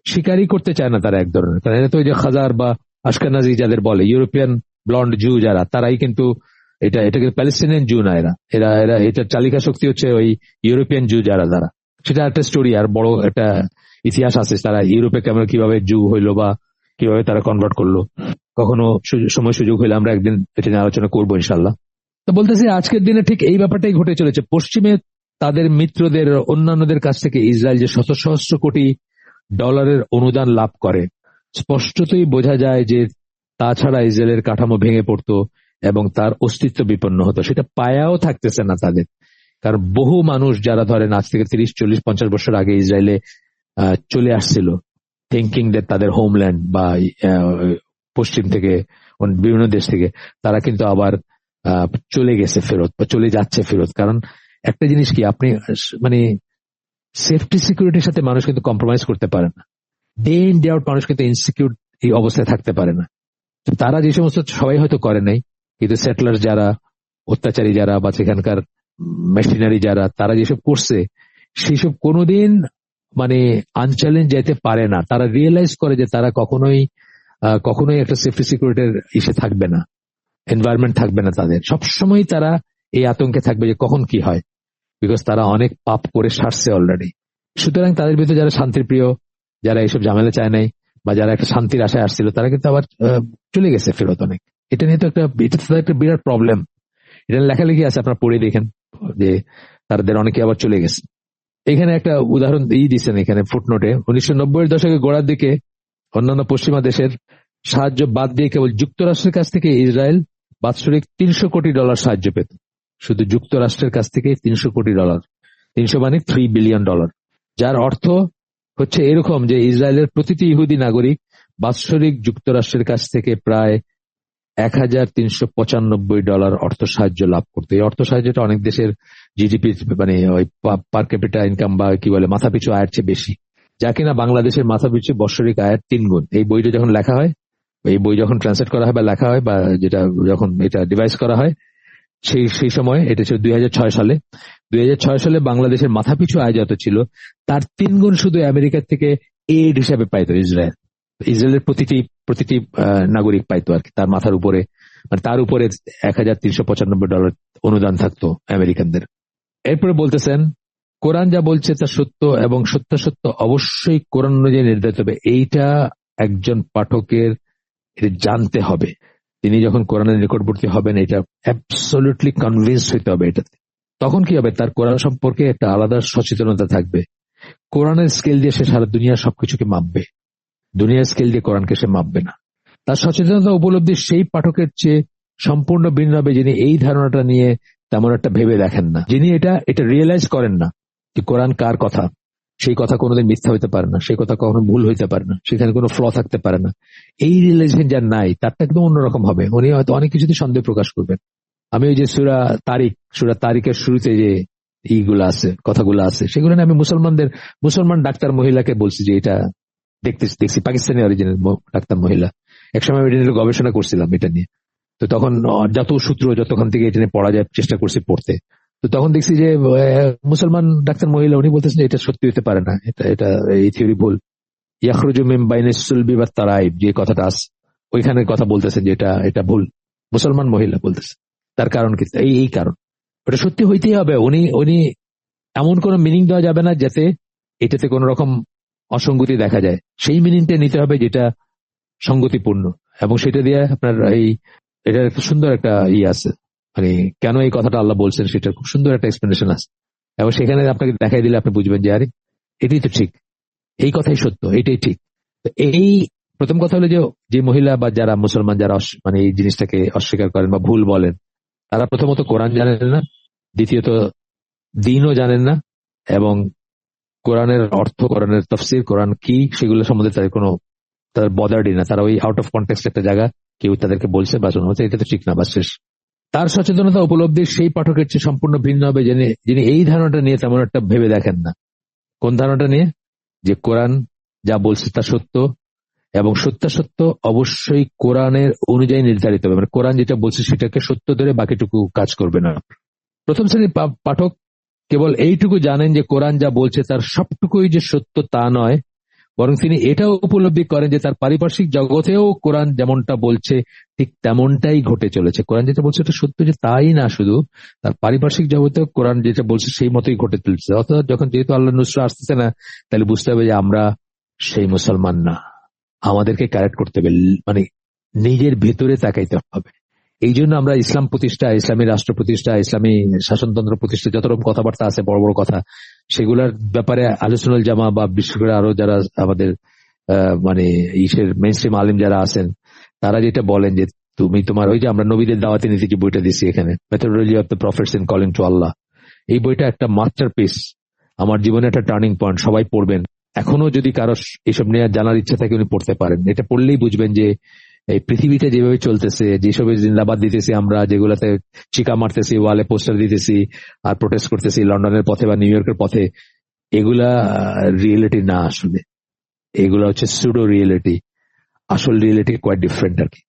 স্বীকারই করতে চায় না তারা এক ধরনের, কারণ এরা তো ওই যে খাজার বা আশকানাজি যাদের বলে, ইউরোপিয়ান ব্লন্ড জু যারা, তারাই কিন্তু এটা কিন্তু প্যালেস্টাইনিয়ান জু না, এরা এরা এরা এটার চালিকা শক্তি হচ্ছে ওই ইউরোপিয়ান জু যারা, সেটা একটা স্টোরি, আর বড় একটা ইতিহাস আছে, তারা ইউরোপে কেমন কিভাবে জু হইলো বা কিভাবে তারা কনভার্ট করলো, কখনো সময় সুযোগ হইলে আমরা একদিন এটা নিয়ে আলোচনা করবো ইনশাল্লাহ। তো বলতেছি আজকের দিনে ঠিক এই ব্যাপারটাই ঘটে চলেছে। পশ্চিমে তাদের মিত্রদের অন্যান্যদের কাছ থেকে ইসরায়েল যে শত সহস্র কোটি ডলারের অনুদান লাভ করে, স্পষ্টতই বোঝা যায় যে তাছাড়া ইসরায়েলের কাঠামো ভেঙে পড়তো এবং তার অস্তিত্ব বিপন্ন হতো, সেটা পায়াও থাকতেছে না তাদের। কারণ বহু মানুষ যারা ধরেন আজ থেকে 30, 40, 50 বছর আগে ইসরায়েলে চলে আসছিল, থিঙ্কিং দ্যাট তাদের হোমল্যান্ড বা পশ্চিম থেকে বিভিন্ন দেশ থেকে, তারা কিন্তু আবার চলে গেছে ফেরত, বা চলে যাচ্ছে ফেরত। কারণ একটা জিনিস কি, আপনি মানে সেফটি সিকিউরিটির সাথে মানুষ কিন্তু কম্প্রোমাইজ করতে পারে না, ডে ইন ডে আউট মানুষ কিন্তু ইনসিকিউর এই অবস্থায় থাকতে পারে না। তারা যে সমস্ত, সবাই হয়তো করে নাই, কিন্তু সেটলার যারা, অত্যাচারী যারা, বা সেখানকার মেশিনারি যারা, তারা যেসব করছে সেসব কোনোদিন মানে আনচ্যালেঞ্জ যেতে পারে না। তারা রিয়েলাইজ করে যে তারা কখনোই একটা সেফটি সিকিউরিটির ইসে থাকবে না, এনভায়রনমেন্ট থাকবে না তাদের, সবসময় তারা এই আতঙ্কে থাকবে যে কখন কি হয়, বিকজ তারা অনেক পাপ করে সারছে অলরেডি। সুতরাং তাদের ভিতরে যারা শান্তিপ্রিয়, যারা এইসব ঝামেলা চায় নাই, বা যারা একটা শান্তির আশায় আসছিল, তারা কিন্তু আবার চলে গেছে ফেরত অনেক। এটা নিয়ে তো একটা বিরাট প্রবলেম। এটা লেখালেখি আছে, আপনারা পড়ে দেখেন যে তাদের অনেকে আবার চলে গেছে। এখানে একটা উদাহরণ দিচ্ছেন এখানে ফুটনোটে, 1990-এর দশকের গোড়ার দিকে অন্যান্য পশ্চিমা দেশের সাহায্য বাদ দিয়ে কেবল যুক্তরাষ্ট্রের কাছ থেকে ইসরায়েল বাৎসরিক $300 কোটি সাহায্য পেত। শুধু যুক্তরাষ্ট্রের কাছ থেকে $300 কোটি, 300 মানে $3 বিলিয়ন, যার অর্থ হচ্ছে এরকম যে ইসরায়েলের প্রতিটি ইহুদি নাগরিক বাৎসরিক যুক্তরাষ্ট্রের কাছ থেকে প্রায় $1,395 অর্থ সাহায্য লাভ করতো। এই অর্থ সাহায্যটা অনেক দেশের জিডিপি মানে ওই পার ক্যাপিটা ইনকাম বা কি বলে মাথাপিছু আয়ের চেয়ে বেশি, যা কিনা বাংলাদেশের মাথাপিছু বাৎসরিক আয়ের 3 গুণ। এই বইটা যখন লেখা হয়, এই বই যখন ট্রান্সলেট করা হয় বা লেখা হয়, বা যেটা যখন এটা ডিভাইস করা হয়, সেই সময় এটা ছিল 2006 সালে। 2006 সালে বাংলাদেশের মাথাপিছু আয় যত ছিল তার 3 গুণ শুধু আমেরিকার থেকে এইড হিসাবে পাইতো ইসরায়েল। ইসরায়েলের প্রতিটি নাগরিক পাইতো আর কি, তার মাথার উপরে, মানে তার উপরে $1,395 অনুদান থাকতো আমেরিকানদের। এরপরে বলতেছেন কোরআন যা বলছে তা সত্য এবং সত্যাসত্য অবশ্যই কোরআন অনুযায়ী নির্ধারিত হবে। এইটা একজন পাঠকের এটা জানতে হবে। তিনি যখন কোরআনের নিকটবর্তী হবেন, এটা অ্যাবসলিউটলি কনভিন্সড হইতে হবে এটাতে। তখন কি হবে, তার কোরআন সম্পর্কে একটা আলাদা সচেতনতা থাকবে। কোরআনের স্কেল দিয়ে সে সারা দুনিয়ার সবকিছুকে মাপবে, দুনিয়ার স্কেল দিয়ে কোরআনকে সে মাপবে না। তার সচেতনতা উপলব্ধি সেই পাঠকের চেয়ে সম্পূর্ণ ভিন্ন হবে যিনি এই ধারণাটা নিয়ে তেমন একটা ভেবে দেখেন না, যিনি এটা রিয়েলাইজ করেন না যে কোরআন কার কথা, সেই কথা কোনোদিন মিথ্যা হইতে পারে না, সেই কথা কখনো ভুল হইতে পারে না, সেখানে কোনো ফ্ল থাকতে পারে না। এই রিয়েলাইজেশন যার নাই, তারটা একদম অন্যরকম হবে। উনি হয়তো অনেক কিছুতে সন্দেহ প্রকাশ করবেন। আমি ওই যে সূরা তারিকের শুরুতে যে এইগুলো আছে, কথাগুলো আছে, সেগুলো নিয়ে আমি মুসলমান ডাক্তার মহিলাকে বলছি যে এটা দেখছি পাকিস্তানি অরিজিনাল ডাক্তার মহিলা। একসময় এটা নিয়ে গবেষণা করছিলাম এটা নিয়ে। তো তখন যত সূত্র যতক্ষণ থেকে এটা নিয়ে পড়া যায় চেষ্টা করছি পড়তে। তো তখন দেখছি যে মুসলমান ডাক্তার মহিলা উনি বলতেছেন এটা সত্যি হতে পারে না, এটা এই থিওরি ভুল। ইয়াখরুজু মিন বাইনিস সুলবি ওয়াত তারাইব যে কথাটা আছে, ওইখানের কথা বলতেছেন যে এটা ভুল। মুসলমান মহিলা বলতেছে। তার কারণ কি? এই কারণ ওটা সত্যি হইতেই হবে। উনি এমন কোন মিনিং দেওয়া যাবে না যাতে এটাতে কোন রকম অসঙ্গতি দেখা যায়। সেই মিনিংটা নিতে হবে যেটা সঙ্গতিপূর্ণ, এবং সেটা দিয়ে আপনার এটা একটা সুন্দর একটা আছে, মানে কেন এই কথাটা আল্লাহ বলছেন সেটা খুব সুন্দর একটা এক্সপ্লেনেশন আছে, এবং সেখানে আপনাকে দেখাই দিলে আপনি বুঝবেন যে আরে এটাই তো ঠিক, এই কথাই সত্য, এটাই ঠিক। এই প্রথম কথা হলো যে মহিলা বা যারা মুসলমান যারা মানে এই জিনিসটাকে অস্বীকার করেন বা ভুল বলেন, তারা প্রথমত কোরআন জানেন না, দ্বিতীয়ত দিনও জানেন না, এবং কোরআনের অর্থ, কোরআনের তফসির, কোরআন কি সেগুলো সম্বন্ধে তাদের বদারই না। তারা ওই আউট অফ কনটেক্সট একটা জায়গা কেউ তাদেরকে বলছে বা শোনা হচ্ছে, এটা তো ঠিক না, বা শেষ। তার সচেতনতা উপলব্ধি সেই পাঠকের চেয়ে সম্পূর্ণ ভিন্ন হবে যিনি এই ধারণাটা নিয়ে তেমন একটা ভেবে দেখেন না। কোন ধারণাটা নিয়ে? যে কোরআন যা বলছে তা সত্য, এবং সত্যাসত্য অবশ্যই কোরআনের অনুযায়ী নির্ধারিত হবে। মানে কোরআন যেটা বলছে সেটাকে সত্য ধরে বাকিটুকু কাজ করবে না। প্রথম শ্রেণীর পাঠক কেবল এইটুকু জানেন যে কোরআন যা বলছে তার সবটুকুই যে সত্য তা নয়, বরং তিনি এটাও উপলব্ধি করেন যে তার পারিপার্শ্বিক জগতেও কোরআন যেমনটা বলছে ঠিক তেমনটাই ঘটে চলেছে। কোরআন যেটা বলছে এটা সত্য যে তাই না, শুধু তার পারিপার্শ্বিক জগতেও কোরআন যেটা বলছে সেই মতোই ঘটে চলছে। অর্থাৎ যখন যেহেতু আল্লাহ নুসরা আসতেছে না, তাহলে বুঝতে হবে যে আমরা সেই মুসলমান না, আমাদেরকে কারেক্ট করতে হবে, মানে নিজের ভেতরে তাকাইতে হবে। এই জন্য আমরা ইসলাম প্রতিষ্ঠা, ইসলামী রাষ্ট্র প্রতিষ্ঠা, ইসলামী শাসনতন্ত্র প্রতিষ্ঠা, যত রকম কথাবার্তা আছে বড় বড় কথা, সেগুলোর ব্যাপারে আহলে সুন্নাহ ওয়াল জামাআহ বা বিশেষ করে আরো যারা আমাদের মানে মেইনস্ট্রিম আলিম যারা আছেন, তারা যেটা বলেন যে তুমি তোমার ওই যে আমরা নবীদের দাওয়াতি নীতি যে বইটা দিচ্ছি এখানে, methodology of the prophets in calling to Allah, এই বইটা একটা মাস্টারপিস, আমার জীবনে একটা টার্নিং পয়েন্ট। সবাই পড়বেন। এখনো যদি কারো এসব নিয়ে জানার ইচ্ছা থাকে উনি পড়তে পারেন। এটা পড়লেই বুঝবেন যে এই পৃথিবীতে যেভাবে চলতেছে, যেসব জিন্দাবাদ দিতেছি আমরা, যেগুলাতে চিকা মারতেছি, ওয়ালে পোস্টার দিতেছি আর প্রোটেস্ট করতেছি লন্ডনের পথে বা নিউ ইয়র্কের পথে, এগুলা রিয়েলিটি না, আসলে এগুলা হচ্ছে সুডো রিয়েলিটি। আসল রিয়েলিটি কোয়াইট ডিফারেন্ট আর কি।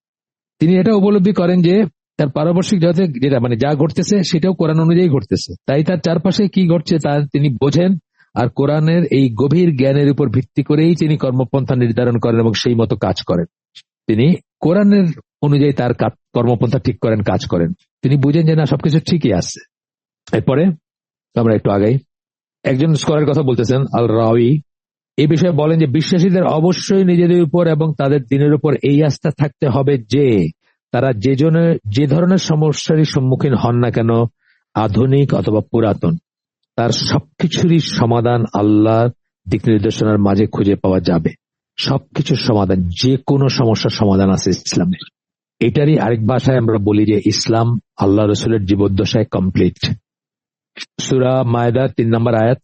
তিনি এটা উপলব্ধি করেন যে তার পারপার্শ্বিক জগতে যেটা মানে যা ঘটতেছে সেটাও কোরআন অনুযায়ী ঘটতেছে, তাই তার চারপাশে কি ঘটছে তা তিনি বোঝেন, আর কোরআনের এই গভীর জ্ঞানের উপর ভিত্তি করেই তিনি কর্মপন্থা নির্ধারণ করেন এবং সেই মতো কাজ করেন। তিনি কোরআনের অনুযায়ী তার কর্মপন্থা ঠিক করেন, কাজ করেন। তিনি বুঝেন যে না, সবকিছু ঠিকই আছে। এরপরে আমরা একটু আগাই। একজন স্কলার কথা বলতেছেন, আল রাওয়ি, এই বিষয়ে বলেন যে বিশ্বাসীদের অবশ্যই নিজেদের উপর এবং তাদের দিনের উপর এই আস্থা থাকতে হবে যে তারা যে ধরনের সমস্যারই সম্মুখীন হন না কেন, আধুনিক অথবা পুরাতন, তার সবকিছুরই সমাধান আল্লাহর দিক নির্দেশনার মাঝে খুঁজে পাওয়া যাবে। সবকিছুর সমাধান, যে কোনো সমস্যার সমাধান আছে ইসলামের। এটারই আরেক ভাষায় আমরা বলি যে ইসলাম আল্লাহ রসুলের জীবদ্দশায় কমপ্লিট। সূরা মায়দা 3 নম্বর আয়াত,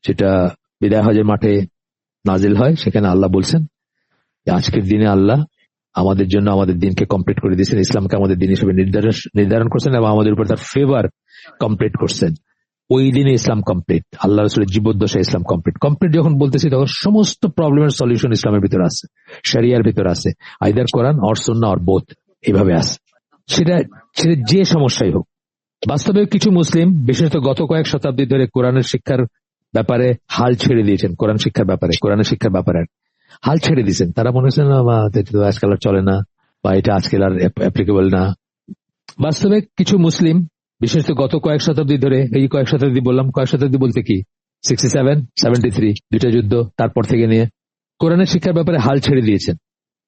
যেটা বিদায় হজের মাঠে নাজিল হয়, সেখানে আল্লাহ বলছেন যে আজকের দিনে আল্লাহ আমাদের জন্য আমাদের দিনকে কমপ্লিট করে দিয়েছেন, ইসলামকে আমাদের দিন হিসেবে নির্ধারণ করছেন এবং আমাদের উপর তার ফেভার কমপ্লিট করছেন। ওই দিনে ইসলাম কমপ্লিট, আল্লাহ রসুলের জীবদ্দশায় ইসলাম কমপ্লিট। কমপ্লিট যখন বলতেছি তখন সমস্ত প্রবলেমের সলিউশন ইসলামের ভিতরে আছে, শরিয়ার ভিতরে আছে, either Quran or Sunnah or both, এইভাবে আছে। সেটা যে সমস্যাই হোক। বাস্তবে কিছু মুসলিম বিশেষত গত কয়েক শতাব্দী ধরে কোরআনের শিক্ষার ব্যাপারে হাল ছেড়ে দিয়েছেন, কোরআন শিক্ষার ব্যাপারে, কোরআনের শিক্ষার ব্যাপারে হাল ছেড়ে দিয়েছেন। তারা মনে হচ্ছেন আজকাল আর চলে না, বা এটা আজকাল আর অ্যাপ্লিকেবল না। বাস্তবে কিছু মুসলিম বিশেষত গত কয়েক শতাব্দী ধরে, এই কয়েক শতাব্দী বললাম, কয়েক শতাব্দী বলতে কি 67, 73 দুইটা যুদ্ধ, তারপর থেকে নিয়ে কোরআনের শিক্ষার ব্যাপারে হাল ছেড়ে দিয়েছেন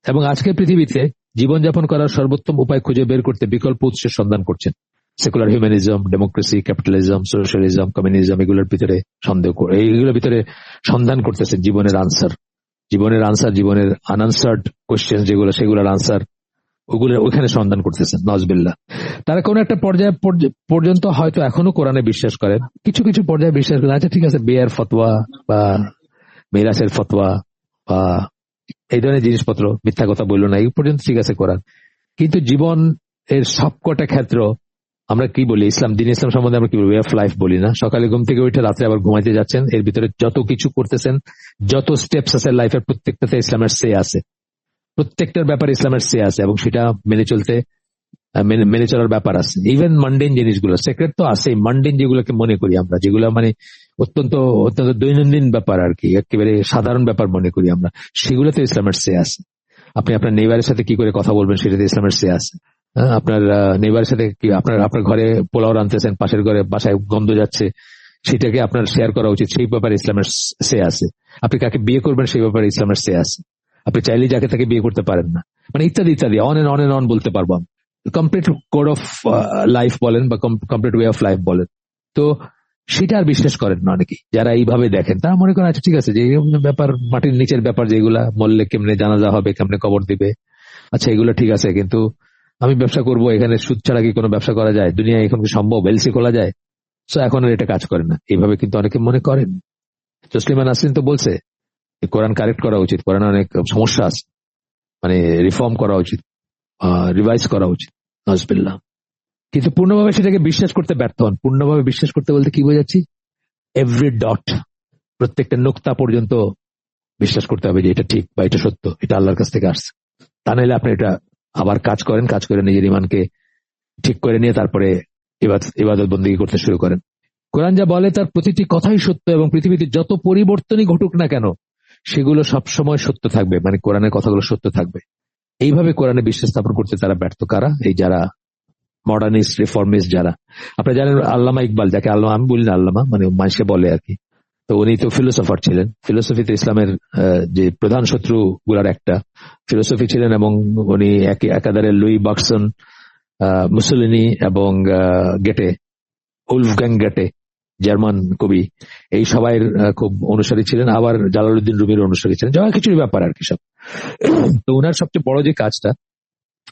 এবং আজকের পৃথিবীতে জীবনযাপন করার সর্বোত্তম উপায় খুঁজে বের করতে বিকল্প উৎসের সন্ধান করছেন। Secular humanism, democracy, capitalism, socialism, communism, এগুলোর ভিতরে এইগুলোর ভিতরে সন্ধান করতেছেন জীবনের আনসার, জীবনের আনআনসার্ড কোয়েশ্চেন যেগুলো, সেগুলোর আনসার ওখানে সন্ধান করতেছেন। নজবিল্লাহ। তারা কোন একটা পর্যায়ে পর্যন্ত হয়তো এখনো কোরআনে বিশ্বাস করেন, কিছু কিছু পর্যায়ে বিশ্বাস করেন, আচ্ছা ঠিক আছে, বিয়ের ফতোয়া বা মিরাসের ফতোয়া বা এই ধরনের জিনিসপত্র, মিথ্যা কথা বলল না, এই পর্যন্ত ঠিক আছে কোরআন। কিন্তু জীবন এর সবকটা ক্ষেত্র আমরা কি বলি, দিন ইসলাম সম্বন্ধে আমরা কি বলি, ওয়ে অফ লাইফ বলি না? সকালে ঘুম থেকে উঠে রাত্রে আবার ঘুমাইতে যাচ্ছেন, এর ভিতরে যত কিছু করতেছেন, যত স্টেপস আছে লাইফের, প্রত্যেকটাতে ইসলামের সে আছে, প্রত্যেকটার ব্যাপারে ইসলামের সে আছে এবং সেটা মেনে চলার ব্যাপার আছে। ইভেন মান্ডেন জিনিসগুলো, সেক্রেট তো আছে, মান্ডেন যেগুলোকে মনে করি আমরা, যেগুলো মানে অত্যন্ত অত্যন্ত দৈনন্দিন ব্যাপার আর কি, একেবারে সাধারণ ব্যাপার মনে করি আমরা, সেগুলোতে ইসলামের সে আছে। আপনি আপনার নেইবারের সাথে কি করে কথা বলবেন, সেটাতে ইসলামের সে আছে। আপনার নেইবারের সাথে কি, আপনার ঘরে পোলাও রাঁধতেছেন, পাশের ঘরে বাসায় গন্ধ যাচ্ছে, সেটাকে আপনার শেয়ার করা উচিত, সেই ব্যাপারে ইসলামের সে আছে। আপনি কাকে বিয়ে করবেন, সেই ব্যাপারে ইসলামের সে আছে। আপনি চাইলে যাকে তাকে বিয়ে করতে পারেন না, মানে ইত্যাদি ইত্যাদি, অন এন্ড অন বলতে পারবো। কমপ্লিট কোড অফ লাইফ বলেন বা কমপ্লিট ওয়ে অফ লাইফ বলেন, তো সেটা আর বিশ্বাস করেন না অনেকে। যারা এইভাবে দেখেন তারা মনে করেন আচ্ছা ঠিক আছে, যে ব্যাপার, মাটির নিচের ব্যাপার যেগুলা, মরলে কেমনে জানাজা হবে, কেমনে কবর দিবে, আচ্ছা এগুলো ঠিক আছে, কিন্তু আমি ব্যবসা করব, এখানে সুদ ছাড়া কি কোনো ব্যবসা করা যায়, দুনিয়া এখন কি সম্ভব, এলসি খোলা যায়, তো এখন আর এটা কাজ করে না, এইভাবে কিন্তু অনেকে মনে করেন। তসলিমা নাসরিন তো বলছে কোরআন কারেক্ট করা উচিত, কোরআনে অনেক সমস্যা আছে, মানে রিফর্ম করা উচিত, রিভাইজ করা উচিত, নাজবিল্লাহ। কিন্তু পূর্ণভাবে সেটাকে বিশ্বাস করতে ব্যর্থ হন। পূর্ণভাবে বিশ্বাস করতে বলতে কি বোঝাচ্ছি, এভরি ডট, প্রত্যেকটা নোক্তা পর্যন্ত বিশ্বাস করতে হবে যে এটা ঠিক বা এটা সত্য, এটা আল্লাহর কাছ থেকে আসছে। তা নাহলে আপনি এটা আবার কাজ করে নিজের ইমানকে ঠিক করে নিয়ে তারপরে ইবাদত বন্দেগী করতে শুরু করেন। কোরআন যা বলে তার প্রতিটি কথাই সত্য এবং পৃথিবীতে যত পরিবর্তনই ঘটুক না কেন সেগুলো সবসময় সত্য থাকবে, মানে কোরআনের কথাগুলো সত্য থাকবে। এইভাবে কোরআনে বিশ্বাস স্থাপন করতে তারা ব্যর্থ কারা? এই যারা মডার্নিস্ট, রিফর্মিস্ট যারা। আপনারা জানেন আল্লামা ইকবাল, যাকে আল্লামা আমি বলি না, আল্লামা মানে মানুষে বলে আর কি, তো উনি তো ফিলোসফার ছিলেন। ফিলোসফিতে ইসলামের যে প্রধান শত্রু গুলার একটা ফিলোসফি ছিলেন এবং উনি একাধারে লুই বার্কসন, মুসোলিনি এবং গেটে, উলফগ্যাং গেটে, জার্মান কবি, এই সবাই খুব অনুসারী ছিলেন। আবার জালালউদ্দিন রুমির অনুসারী ছিলেন, যা কিছুর ব্যাপার আর কি সব। তো উনার সবচেয়ে বড় যে কাজটা,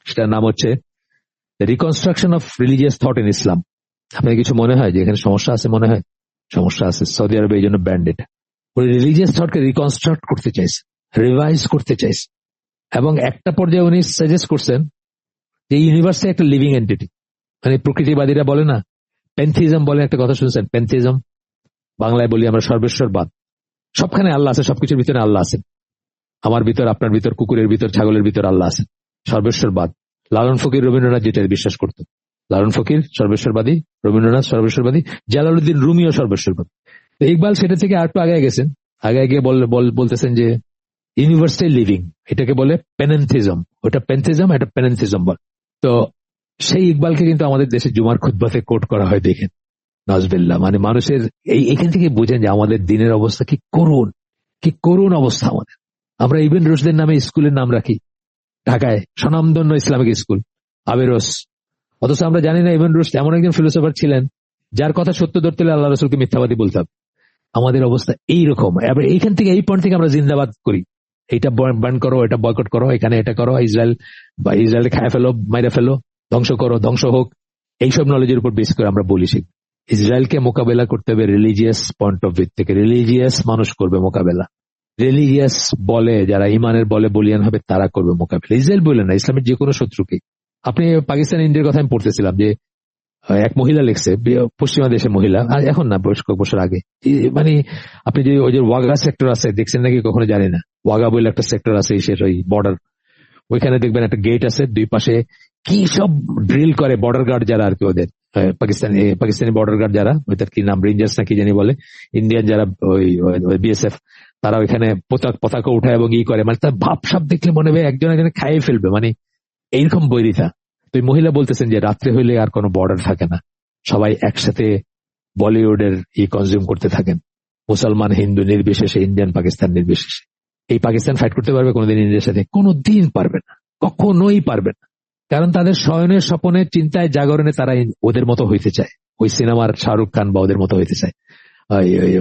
সেটার নাম হচ্ছে reconstruction of religious thought in Islam. আপনার কিছু মনে হয় যে এখানে সমস্যা আছে? মনে হয় সমস্যা আছে। সৌদি আরবে এই জন্য ব্যান্ডেড। উনি রিলিজিয়াস থটকে রিকনস্ট্রাক্ট করতে চাইছে, রিভাইজ করতে চাইছে, এবং একটা পর্যায়ে উনি সাজেস্ট করছেন যে ইউনিভার্সে একটা লিভিং এন্টিটি, মানে প্রকৃতিবাদীরা বলে না, প্যান্থিজম বলে একটা কথা শুনছেন, প্যান্থিজম, বাংলায় বলি আমরা সর্বেশ্বরবাদ। সবখানে আল্লাহ আছে, সবকিছুর ভিতরে আল্লাহ আছেন, আমার ভিতর, আপনার ভিতর, কুকুরের ভিতর, ছাগলের ভিতর আল্লাহ আছেন, সর্বেশ্বরবাদ। লালন ফকির, রবীন্দ্রনাথ যেটা বিশ্বাস করত, লালন ফকির সর্বেশ্বরবাদী, রবীন্দ্রনাথ সর্বেশ্বরবাদী, জালালউদ্দিন রুমিও সর্বেশ্বরবাদী। তো ইকবাল সেটা থেকে আরেকটু আগে গেছেন, আগে গিয়ে বলতেছেন যে ইউনিভার্সাল লিভিং, এটাকে বলে প্যানেন্থিজম, ওটা প্যান্থিজম, এটা প্যানেন্থিজম বল। তো সেই ইকবালকে কিন্তু আমাদের দেশে জুমার খুতবাতে কোট করা হয়, দেখেন নাজবিল্লাহ। মানে মানুষের এখান থেকে বুঝেন যে আমাদের দিনের অবস্থা কি করুণ অবস্থা আমাদের। আমরা ইবন রুশদের নামে স্কুলের নাম রাখি ঢাকায়, স্বনামধন্য ইসলামিক স্কুল আবেরস, অথচ আমরা জানি না ইবন রুশদ এমন একজন ফিলোসফার ছিলেন যার কথা সত্য ধরতে হলে আল্লাহ রসুলকে মিথ্যাবাদী বলতে হবে। আমাদের অবস্থা এইরকম। এবার এইখান থেকে, এই পয়েন্ট থেকে আমরা জিন্দাবাদ করি, এইটা ব্যান করো, এটা বয়কট করো, এখানে এটা করো, ইসরায়েল খায় ফেলো, মাইরা ফেলো, ধ্বংস করো, ধ্বংস হোক, এইসব নলেজের উপর বেস করে আমরা বলি। ইসরায়েলকে মোকাবেলা করতে হবে রিলিজিয়াস পয়েন্ট অফ ভিউ থেকে, রিলিজিয়াস মানুষ করবে মোকাবেলা, রিলিজিয়াস বলে যারা ইমানের বলে বলিয়ান হবে তারা করবে মোকাবেলা। ইসরায়েল বলে না, ইসলামের যে কোনো শত্রুকে। আপনি পাকিস্তান, ইন্ডিয়ার কথা আমি পড়তেছিলাম যে এক মহিলা লিখছে, পশ্চিমা দেশের মহিলা, এখন না, বেশ কয়েক বছর আগে, মানে আপনি যে ওই যে ওয়াগা সেক্টর আছে, দেখছেন নাকি কখনো জানি না, ওয়াগা বলে একটা সেক্টর আছে, ওই বর্ডার, ওইখানে দেখবেন একটা গেট আছে, দুই পাশে কি সব ড্রিল করে বর্ডার গার্ড যারা আর কি, ওদের পাকিস্তানি বর্ডার গার্ড যারা, ওইটার কি নাম, রেঞ্জার্স নাকি জানি বলে, ইন্ডিয়ান যারা ওই বিএসএফ, তারা ওইখানে পতাকা উঠায় এবং করে, মানে তার ভাবসাব দেখলে মনে হয় একজন একজনে খাইয়ে ফেলবে, মানে এইরকম বৈরিতা। তো মহিলা বলতেছেন যে রাত্রে হইলে আর কোনো বর্ডার থাকে না, সবাই একসাথে বলিউডের কনজিউম করতে থাকেন, মুসলমান হিন্দু নির্বিশেষে, ইন্ডিয়ান পাকিস্তান নির্বিশেষে। এই পাকিস্তান ফাইট করতে পারবে কোনোদিন ইন্ডিয়ার সাথে? কোনোদিন পারবে না, কখনোই পারবে না। কারণ তাদের শয়নের স্বপনে, চিন্তায়, জাগরণে তারা ওদের মতো হইতে চায়, ওই সিনেমার শাহরুখ খান বা ওদের মতো হইতে চায়,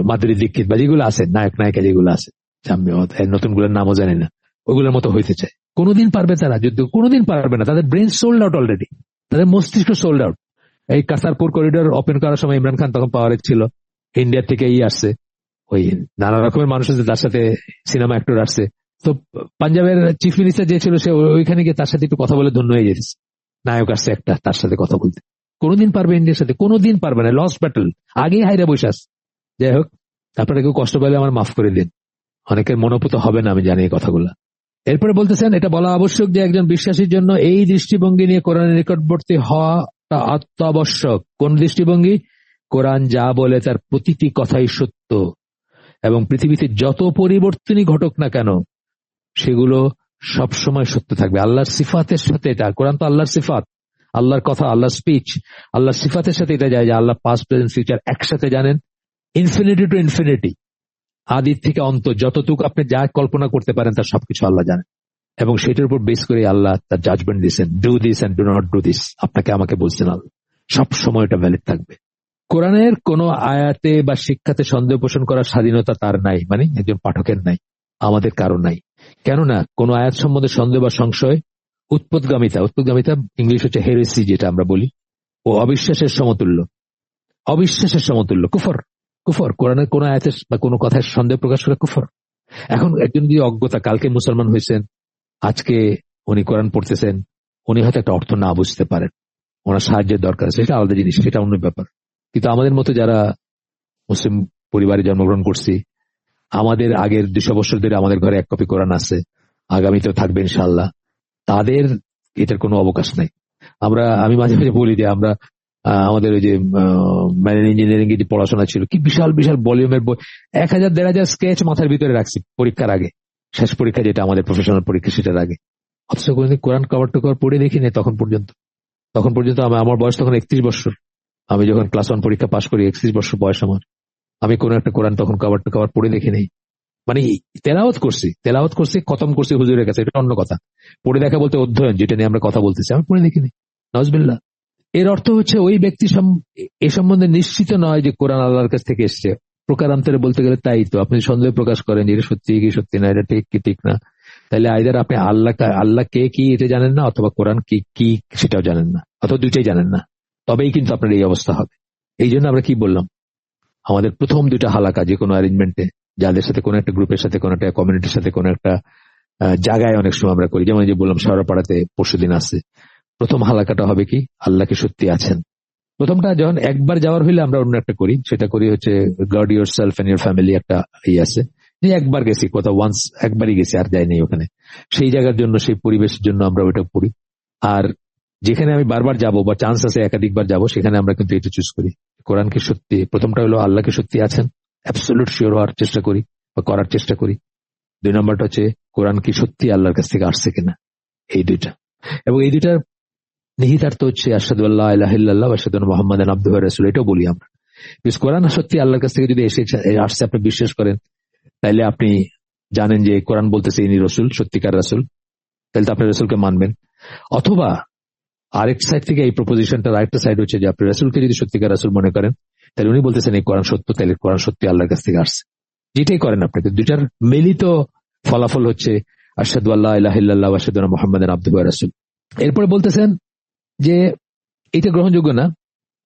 মাধুরী দীক্ষিত বা যেগুলো আছে, নায়ক নায়িকা যেগুলো আছে, নতুন গুলোর নামও জানি না, ওইগুলোর মতো হইতে চায়। কোনোদিন পারবে তারা যুদ্ধ, কোনোদিন পারবে না। তাদের ব্রেন সোল্ড আউট অলরেডি, তাদের মস্তিষ্ক সোল্ড আউট। এই কাসারপুর করিডোর ওপেন করার সময় ইমরান খান তখন পাওয়ারে ছিল, ইন্ডিয়া থেকে আসছে, ওই নানা রকমের মানুষ আছে, তার সাথে সিনেমা অ্যাক্টর আসছে। তো পাঞ্জাবের চিফ মিনিস্টার যে ছিল, সে ওইখানে গিয়ে তার সাথে একটু কথা বলে ধন্য হয়ে যেতেছে। নায়ক আসছে একটা, তার সাথে কথা বলতে। কোনোদিন পারবে ইন্ডিয়ার সাথে? কোনোদিন পারবে না, লস্ট ব্যাটল, আগেই হাইরা বসে আছে। যাই হোক, আপনারা কেউ কষ্ট পেলে আমার মাফ করে দিন, অনেকের মনোপুত হবে না, আমি জানি এই কথাগুলো। এরপরে বলতেছেন, এটা বলা আবশ্যক যে একজন বিশ্বাসীর জন্য এই দৃষ্টিভঙ্গি নিয়ে কোরআনের নিকটবর্তী হওয়াটা অত্যাবশ্যক। কোন দৃষ্টিভঙ্গি? কোরআন যা বলে তার প্রতিটি কথাই সত্য, এবং পৃথিবীতে যত পরিবর্তনই ঘটক না কেন সেগুলো সবসময় সত্য থাকবে। আল্লাহর সিফাতের সাথে এটা, কোরআন তো আল্লাহর সিফাত, আল্লাহর কথা, আল্লাহর স্পিচ, আল্লাহর সিফাতের সাথে এটা যায় যে আল্লাহ পাস্ট, প্রেজেন্ট, ফিউচার একসাথে জানেন, ইনফিনিটি টু ইনফিনিটি, আদির থেকে অন্ত, যতটুকু আপনি যা কল্পনা করতে পারেন তার সবকিছু আল্লাহ জানেন। এবং সেটার উপর বেস করে আল্লাহ তার জাজমেন্ট দিয়েছেন, do this and do not do this. আপনাকে আমাকে বলছেন আল্লাহ, সব সময় এটা ভ্যালিড থাকবে। কোরআনের কোন আয়াতে বা শিক্ষাতে সন্দেহ পোষণ করার স্বাধীনতা তার নাই, মানে একজন পাঠকের নাই, আমাদের কারো নাই। কেননা কোন আয়াত সম্বন্ধে সন্দেহ বা সংশয় উৎপদগামিতা ইংলিশ হচ্ছে হেরেসি, যেটা আমরা বলি, ও অবিশ্বাসের সমতুল্য, কুফর। কোরআনের কোন আয়াতে বা কোনো কথায় সন্দেহ প্রকাশ করে কুফর। এখন একজন যদি অজ্ঞতা, কালকে মুসলমান হয়েছেন, আজকে উনি কোরআন পড়তেছেন, উনি হয়তো একটা অর্থ না বুঝতে পারেন, ওনার সাহায্যের দরকার আছে, সেটা আলাদা জিনিস, সেটা অন্য ব্যাপার। কিন্তু আমাদের মতো যারা মুসলিম পরিবারে জন্মগ্রহণ করছি, আমাদের আগের 200 বছর ধরে আমাদের ঘরে এক কপি কোরআন আছে, আগামীতেও থাকবে ইনশাআল্লাহ, তাদের এটার কোনো অবকাশ নাই। আমি মাঝে মাঝে বলি যে আমরা আমাদের ওই যে ম্যারিন ইঞ্জিনিয়ারিং যে পড়াশোনা ছিল, কি বিশাল বিশাল ভলিউমের বই, 1000-1500 স্কেচ মাথার ভিতরে রাখছি পরীক্ষার আগে, শেষ পরীক্ষা যেটা আমাদের প্রফেশনাল পরীক্ষা, সেটার আগে। অথচ কোনদিন কোরআন কভার টু কভার পড়ে দেখিনি তখন পর্যন্ত। আমার বয়স তখন 31 বছর। আমি যখন ক্লাস 1 পরীক্ষা পাশ করি, 31 বছর বয়স আমার, আমি কোন একটা কোরআন তখন কভার টু কভার পড়ে দেখি নাই। মানে তেলাওয়াত করছি, খতম করছি হুজুরের কাছে, এটা অন্য কথা। পড়ে দেখা বলতে অধ্যয়ন, যেটা নিয়ে আমরা কথা বলতেছি, আমি পড়ে দেখিনি, নাউজুবিল্লাহ। এর অর্থ হচ্ছে ওই ব্যক্তি এ সম্বন্ধে নিশ্চিত নয় যে কোরআন আল্লাহর কাছ থেকে এসছে। প্রকারান্তরে বলতে গেলে তাই তো, আপনি সন্দেহ প্রকাশ করেন যে এটা সত্যি কি সত্যি না, এটা ঠিক কি ঠিক না, তাহলে আইদার আপনি আল্লাহ কে কি এটা জানেন না, অথবা কোরআন কি কি সেটাও জানেন না, অথবা দুইটাই জানেন না, তবেই কিন্তু আপনার এই অবস্থা হবে। এই জন্য আমরা কি বললাম, আমাদের প্রথম 2টা হালাকা যে কোনো অ্যারেঞ্জমেন্টে, যাদের সাথে কোনো একটা গ্রুপের সাথে, কোনো একটা কমিউনিটির সাথে, কোনো একটা জায়গায় অনেক সময় আমরা করি, যেমন যে বললাম শেওড়াপাড়াতে পরশুদিন আছে, প্রথম হালাকাটা হবে কি, আল্লাহ কি সত্যি আছেন। প্রথমটা যখন একবার যাওয়ার হইলে আমরা অন্য একটা করি, সেটা করি হচ্ছে guard yourself and your family, একটা আছে যে একবার গেছি কোথাও, একবারই গেছি, আর যাই নেই ওখানে, সেই জায়গার জন্য, সেই পরিবেশের জন্য আমরা ওইটা পড়ি। আর যেখানে আমি বারবার যাব বা চান্স আছে একাধিকবার যাব, সেখানে আমরা কিন্তু এটা চুজ করি, কোরআন কি সত্যি। প্রথমটা হলো আল্লাহ কি সত্যি আছেন, অ্যাবসলিউট শিওর হওয়ার চেষ্টা করি বা করার চেষ্টা করি। 2 নম্বরটা হচ্ছে কোরআন কি সত্যি আল্লাহর কাছ থেকে আসছে কিনা, এই দুইটা। এবং এই দুইটার নিহিতার্থ হচ্ছে আশহাদু আল্লা ইলাহা ইল্লাল্লাহ ওয়া আশহাদু আন্না মুহাম্মাদান আবদুহু ওয়া রাসূলুহু, এটাও বলি আমরা। কোরআন সত্যি আল্লাহর কাছ থেকে যদি আসছে, আপনি বিশ্বাস করেন, তাইলে আপনি জানেন যে কোরআন বলতেছে ইনি রসুল, সত্যিকার রসুল, তাহলে তো আপনি রসুলকে মানবেন। অথবা আরেক সাইড থেকে এই প্রপোজিশনটার আরেকটা সাইড হচ্ছে যে আপনি রসুলকে যদি সত্যিকার রসুল মনে করেন, তাহলে উনি বলতেছেন এই কোরআন সত্য, তাহলে কোরআন সত্যি আল্লাহর কাছ থেকে আসছে। যেটাই করেন আপনি, দুইটার মিলিত ফলাফল হচ্ছে আশহাদু আল্লা ইলাহা ইল্লাল্লাহ ওয়া আশহাদু আন্না মুহাম্মাদান আবদুহু ওয়া রাসূলুহু। এরপরে বলতেছেন যে এটা গ্রহণযোগ্য না,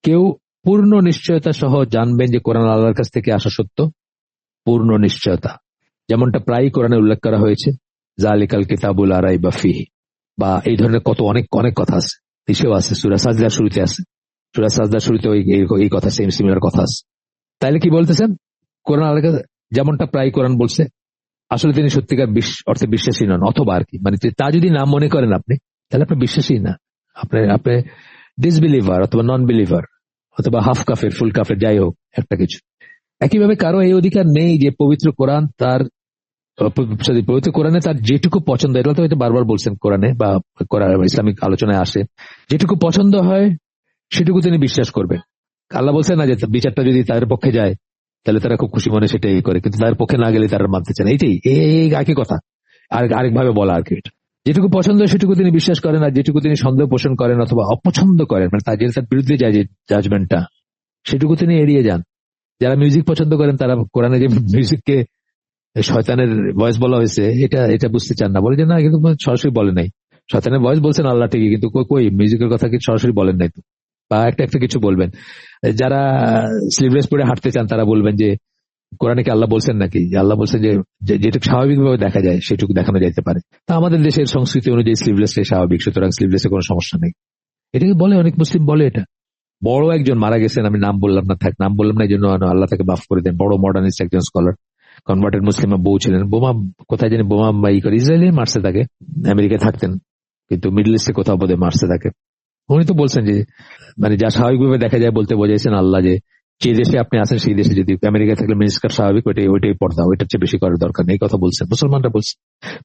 কেউ পূর্ণ নিশ্চয়তা সহ জানবেন যে কোরআন আল্লাহর কাছ থেকে আসা সত্য, পূর্ণ নিশ্চয়তা, যেমনটা প্রায় কোরআনে উল্লেখ করা হয়েছে, যালিকাল কিতাবুল লা রাইবা ফীহি, বা এই ধরনের কত অনেক অনেক কথা আছে, এসেও আছে, সূরা সাজদার শুরুতে আছে, সূরা সাজদার শুরুতে এই কথা, সেম সিমিলার কথা আছে। তাইলে কি বলতেছেন, কোরআন আল্লাহর কাছে, যেমনটা প্রায় কোরআন বলছে, আসলে তিনি সত্যিকার অর্থে বিশ্বাসী নন, অথবা আর কি, মানে তা যদি না মনে করেন আপনি, তাহলে আপনি বিশ্বাসী না, আপনি ডিসবিলিভার অথবা নন বিলিভার, অথবা হাফ কাফের, ফুল কাফের, যাই হোক একটা কিছু। একইভাবে কারো এই অধিকার নেই যে পবিত্র কোরআনে তার যেটুকু পছন্দ, এটা তো হয়তো বারবার বলছেন কোরআনে বা ইসলামিক আলোচনায় আসে, যেটুকু পছন্দ হয় সেটুকু তিনি বিশ্বাস করবেন। আল্লাহ বলছেন না যে বিচারটা যদি তাদের পক্ষে যায়, তাহলে তারা খুব খুশি মনে সেটাই করে, কিন্তু তার পক্ষে না গেলে তারা মানতে চায় না। এইটাই এই একই কথা, আরেকভাবে বলা আর কি। যেটুকু পছন্দ সেটুকু তিনি বিশ্বাস করেন, আর যেটুকু তিনি সন্দেহ পোষণ করেন অথবা অপছন্দ করেন, মানে তার যেটা তার বিরুদ্ধে যায় যে জাজমেন্টটা, সেটুকু তিনি এড়িয়ে যান। যারা মিউজিক পছন্দ করেন তারা কোরআনে যে মিউজিককে শয়তানের ভয়েস বলা হয়েছে এটা বুঝতে চান না, বলে যে না কিন্তু সরাসরি বলে নাই, শয়তানের ভয়েস বলছেন আল্লাহ ঠিকই, কিন্তু কই মিউজিকের কথা কি সরাসরি বলেন নাই তো, বা একটা একটা কিছু বলবেন। যারা স্লিভলেস পরে হাঁটতে চান তারা বলবেন যে কোরআনে কি আল্লাহ বলছেন নাকি, যে আল্লাহ বলছেন যে যেটুকু স্বাভাবিকভাবে দেখা যায় সেটুকু দেখানো যাইতে পারে। তা আমাদের দেশের সংস্কৃতি অনুযায়ী স্লিভলেসটাই স্বাভাবিক, সুতরাং স্লিভলেসে কোনো সমস্যা নেই। এটাকে বলে, অনেক মুসলিম বলে। এটা বড় একজন মারা গেছেন, আমি নাম বললাম না, থাক নাম বললাম না, এই জন্য আল্লাহ তাকে মাফ করে দেন, বড় মডার্নিস্ট একজন স্কলার, কনভার্টেড মুসলিম বউ ছিলেন, বোমা কোথায় জানি বোমা করে ইসরায়েলে মারছে তাকে, আমেরিকায় থাকতেন কিন্তু মিডল ইস্টে কোথাও বোধহয় মারছে তাকে। উনি তো বলছেন যে মানে যা স্বাভাবিকভাবে দেখা যায় বলতে বোঝাইছেন আল্লাহ যে যে দেশে আপনি আছেন সেই দেশে যদি আমেরিকায় থাকলে মিনিস্কার স্বাভাবিক, ওইটাই পর্দা, ওইটার চেয়ে বেশি করার দরকার নেই, কথা বলছেন মুসলমানরা বলছে।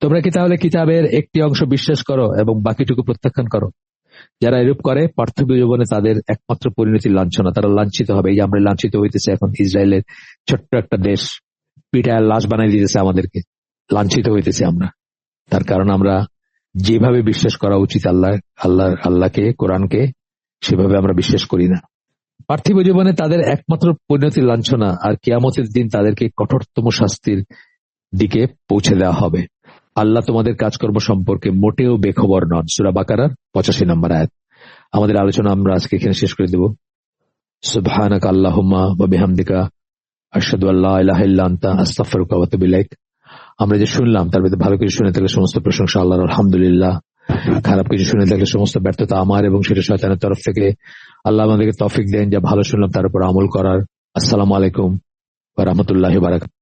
তোমরা কি তাহলে কিতাবের একটি অংশ বিশ্বাস করো এবং বাকিটুকু প্রত্যাখ্যান করো? যারা এরূপ করে পার্থিব জীবনে তাদের একমাত্র পরিণতি লাঞ্ছনা, তারা লাঞ্ছিত হবে। এই যে আমরা লাঞ্ছিত হইতেছে এখন, ইসরায়েলের ছোট্ট একটা দেশ পিঠায় লাশ বানাই দিতেছে আমাদেরকে, লাঞ্ছিত হইতেছে আমরা। তার কারণ আমরা যেভাবে বিশ্বাস করা উচিত আল্লাহকে, কোরআনকে, সেভাবে আমরা বিশ্বাস করি না। পার্থিব জীবনে তাদের একমাত্র পরিণতি লাঞ্ছনা, আর কিয়ামতের দিন তাদেরকে কঠোরতম শাস্তির দিকে পৌঁছে দেওয়া হবে। আল্লাহ তোমাদের কাজকর্ম সম্পর্কে মোটেও বেখবর নন। সূরা বাকারার 85 নম্বর আয়াত। আমাদের আলোচনা আমরা আজকে এখানে শেষ করে দেব। সুবহানাকা আল্লাহুম্মা ওয়া বিহামদিকা আশহাদু আল্লা ইলাহা ইল্লা আনতা আস্তাগফিরুকা ওয়া আতুবু ইলাইক। আমরা যে শুনলাম তার মধ্যে ভালো কিছু শুনে থাকলে সমস্ত প্রশংসা আল্লাহর, আলহামদুলিল্লাহ। খারাপ কিছু শুনে থাকলে সমস্ত ব্যর্থতা আমার এবং সেটা শয়তানের তরফ থেকে। আল্লাহ আমাদেরকে তৌফিক দেন যা ভালো শুনলাম তার উপর আমল করার। আসসালামু আলাইকুম ওয়া রাহমাতুল্লাহি ওয়া বারাকাতুহু।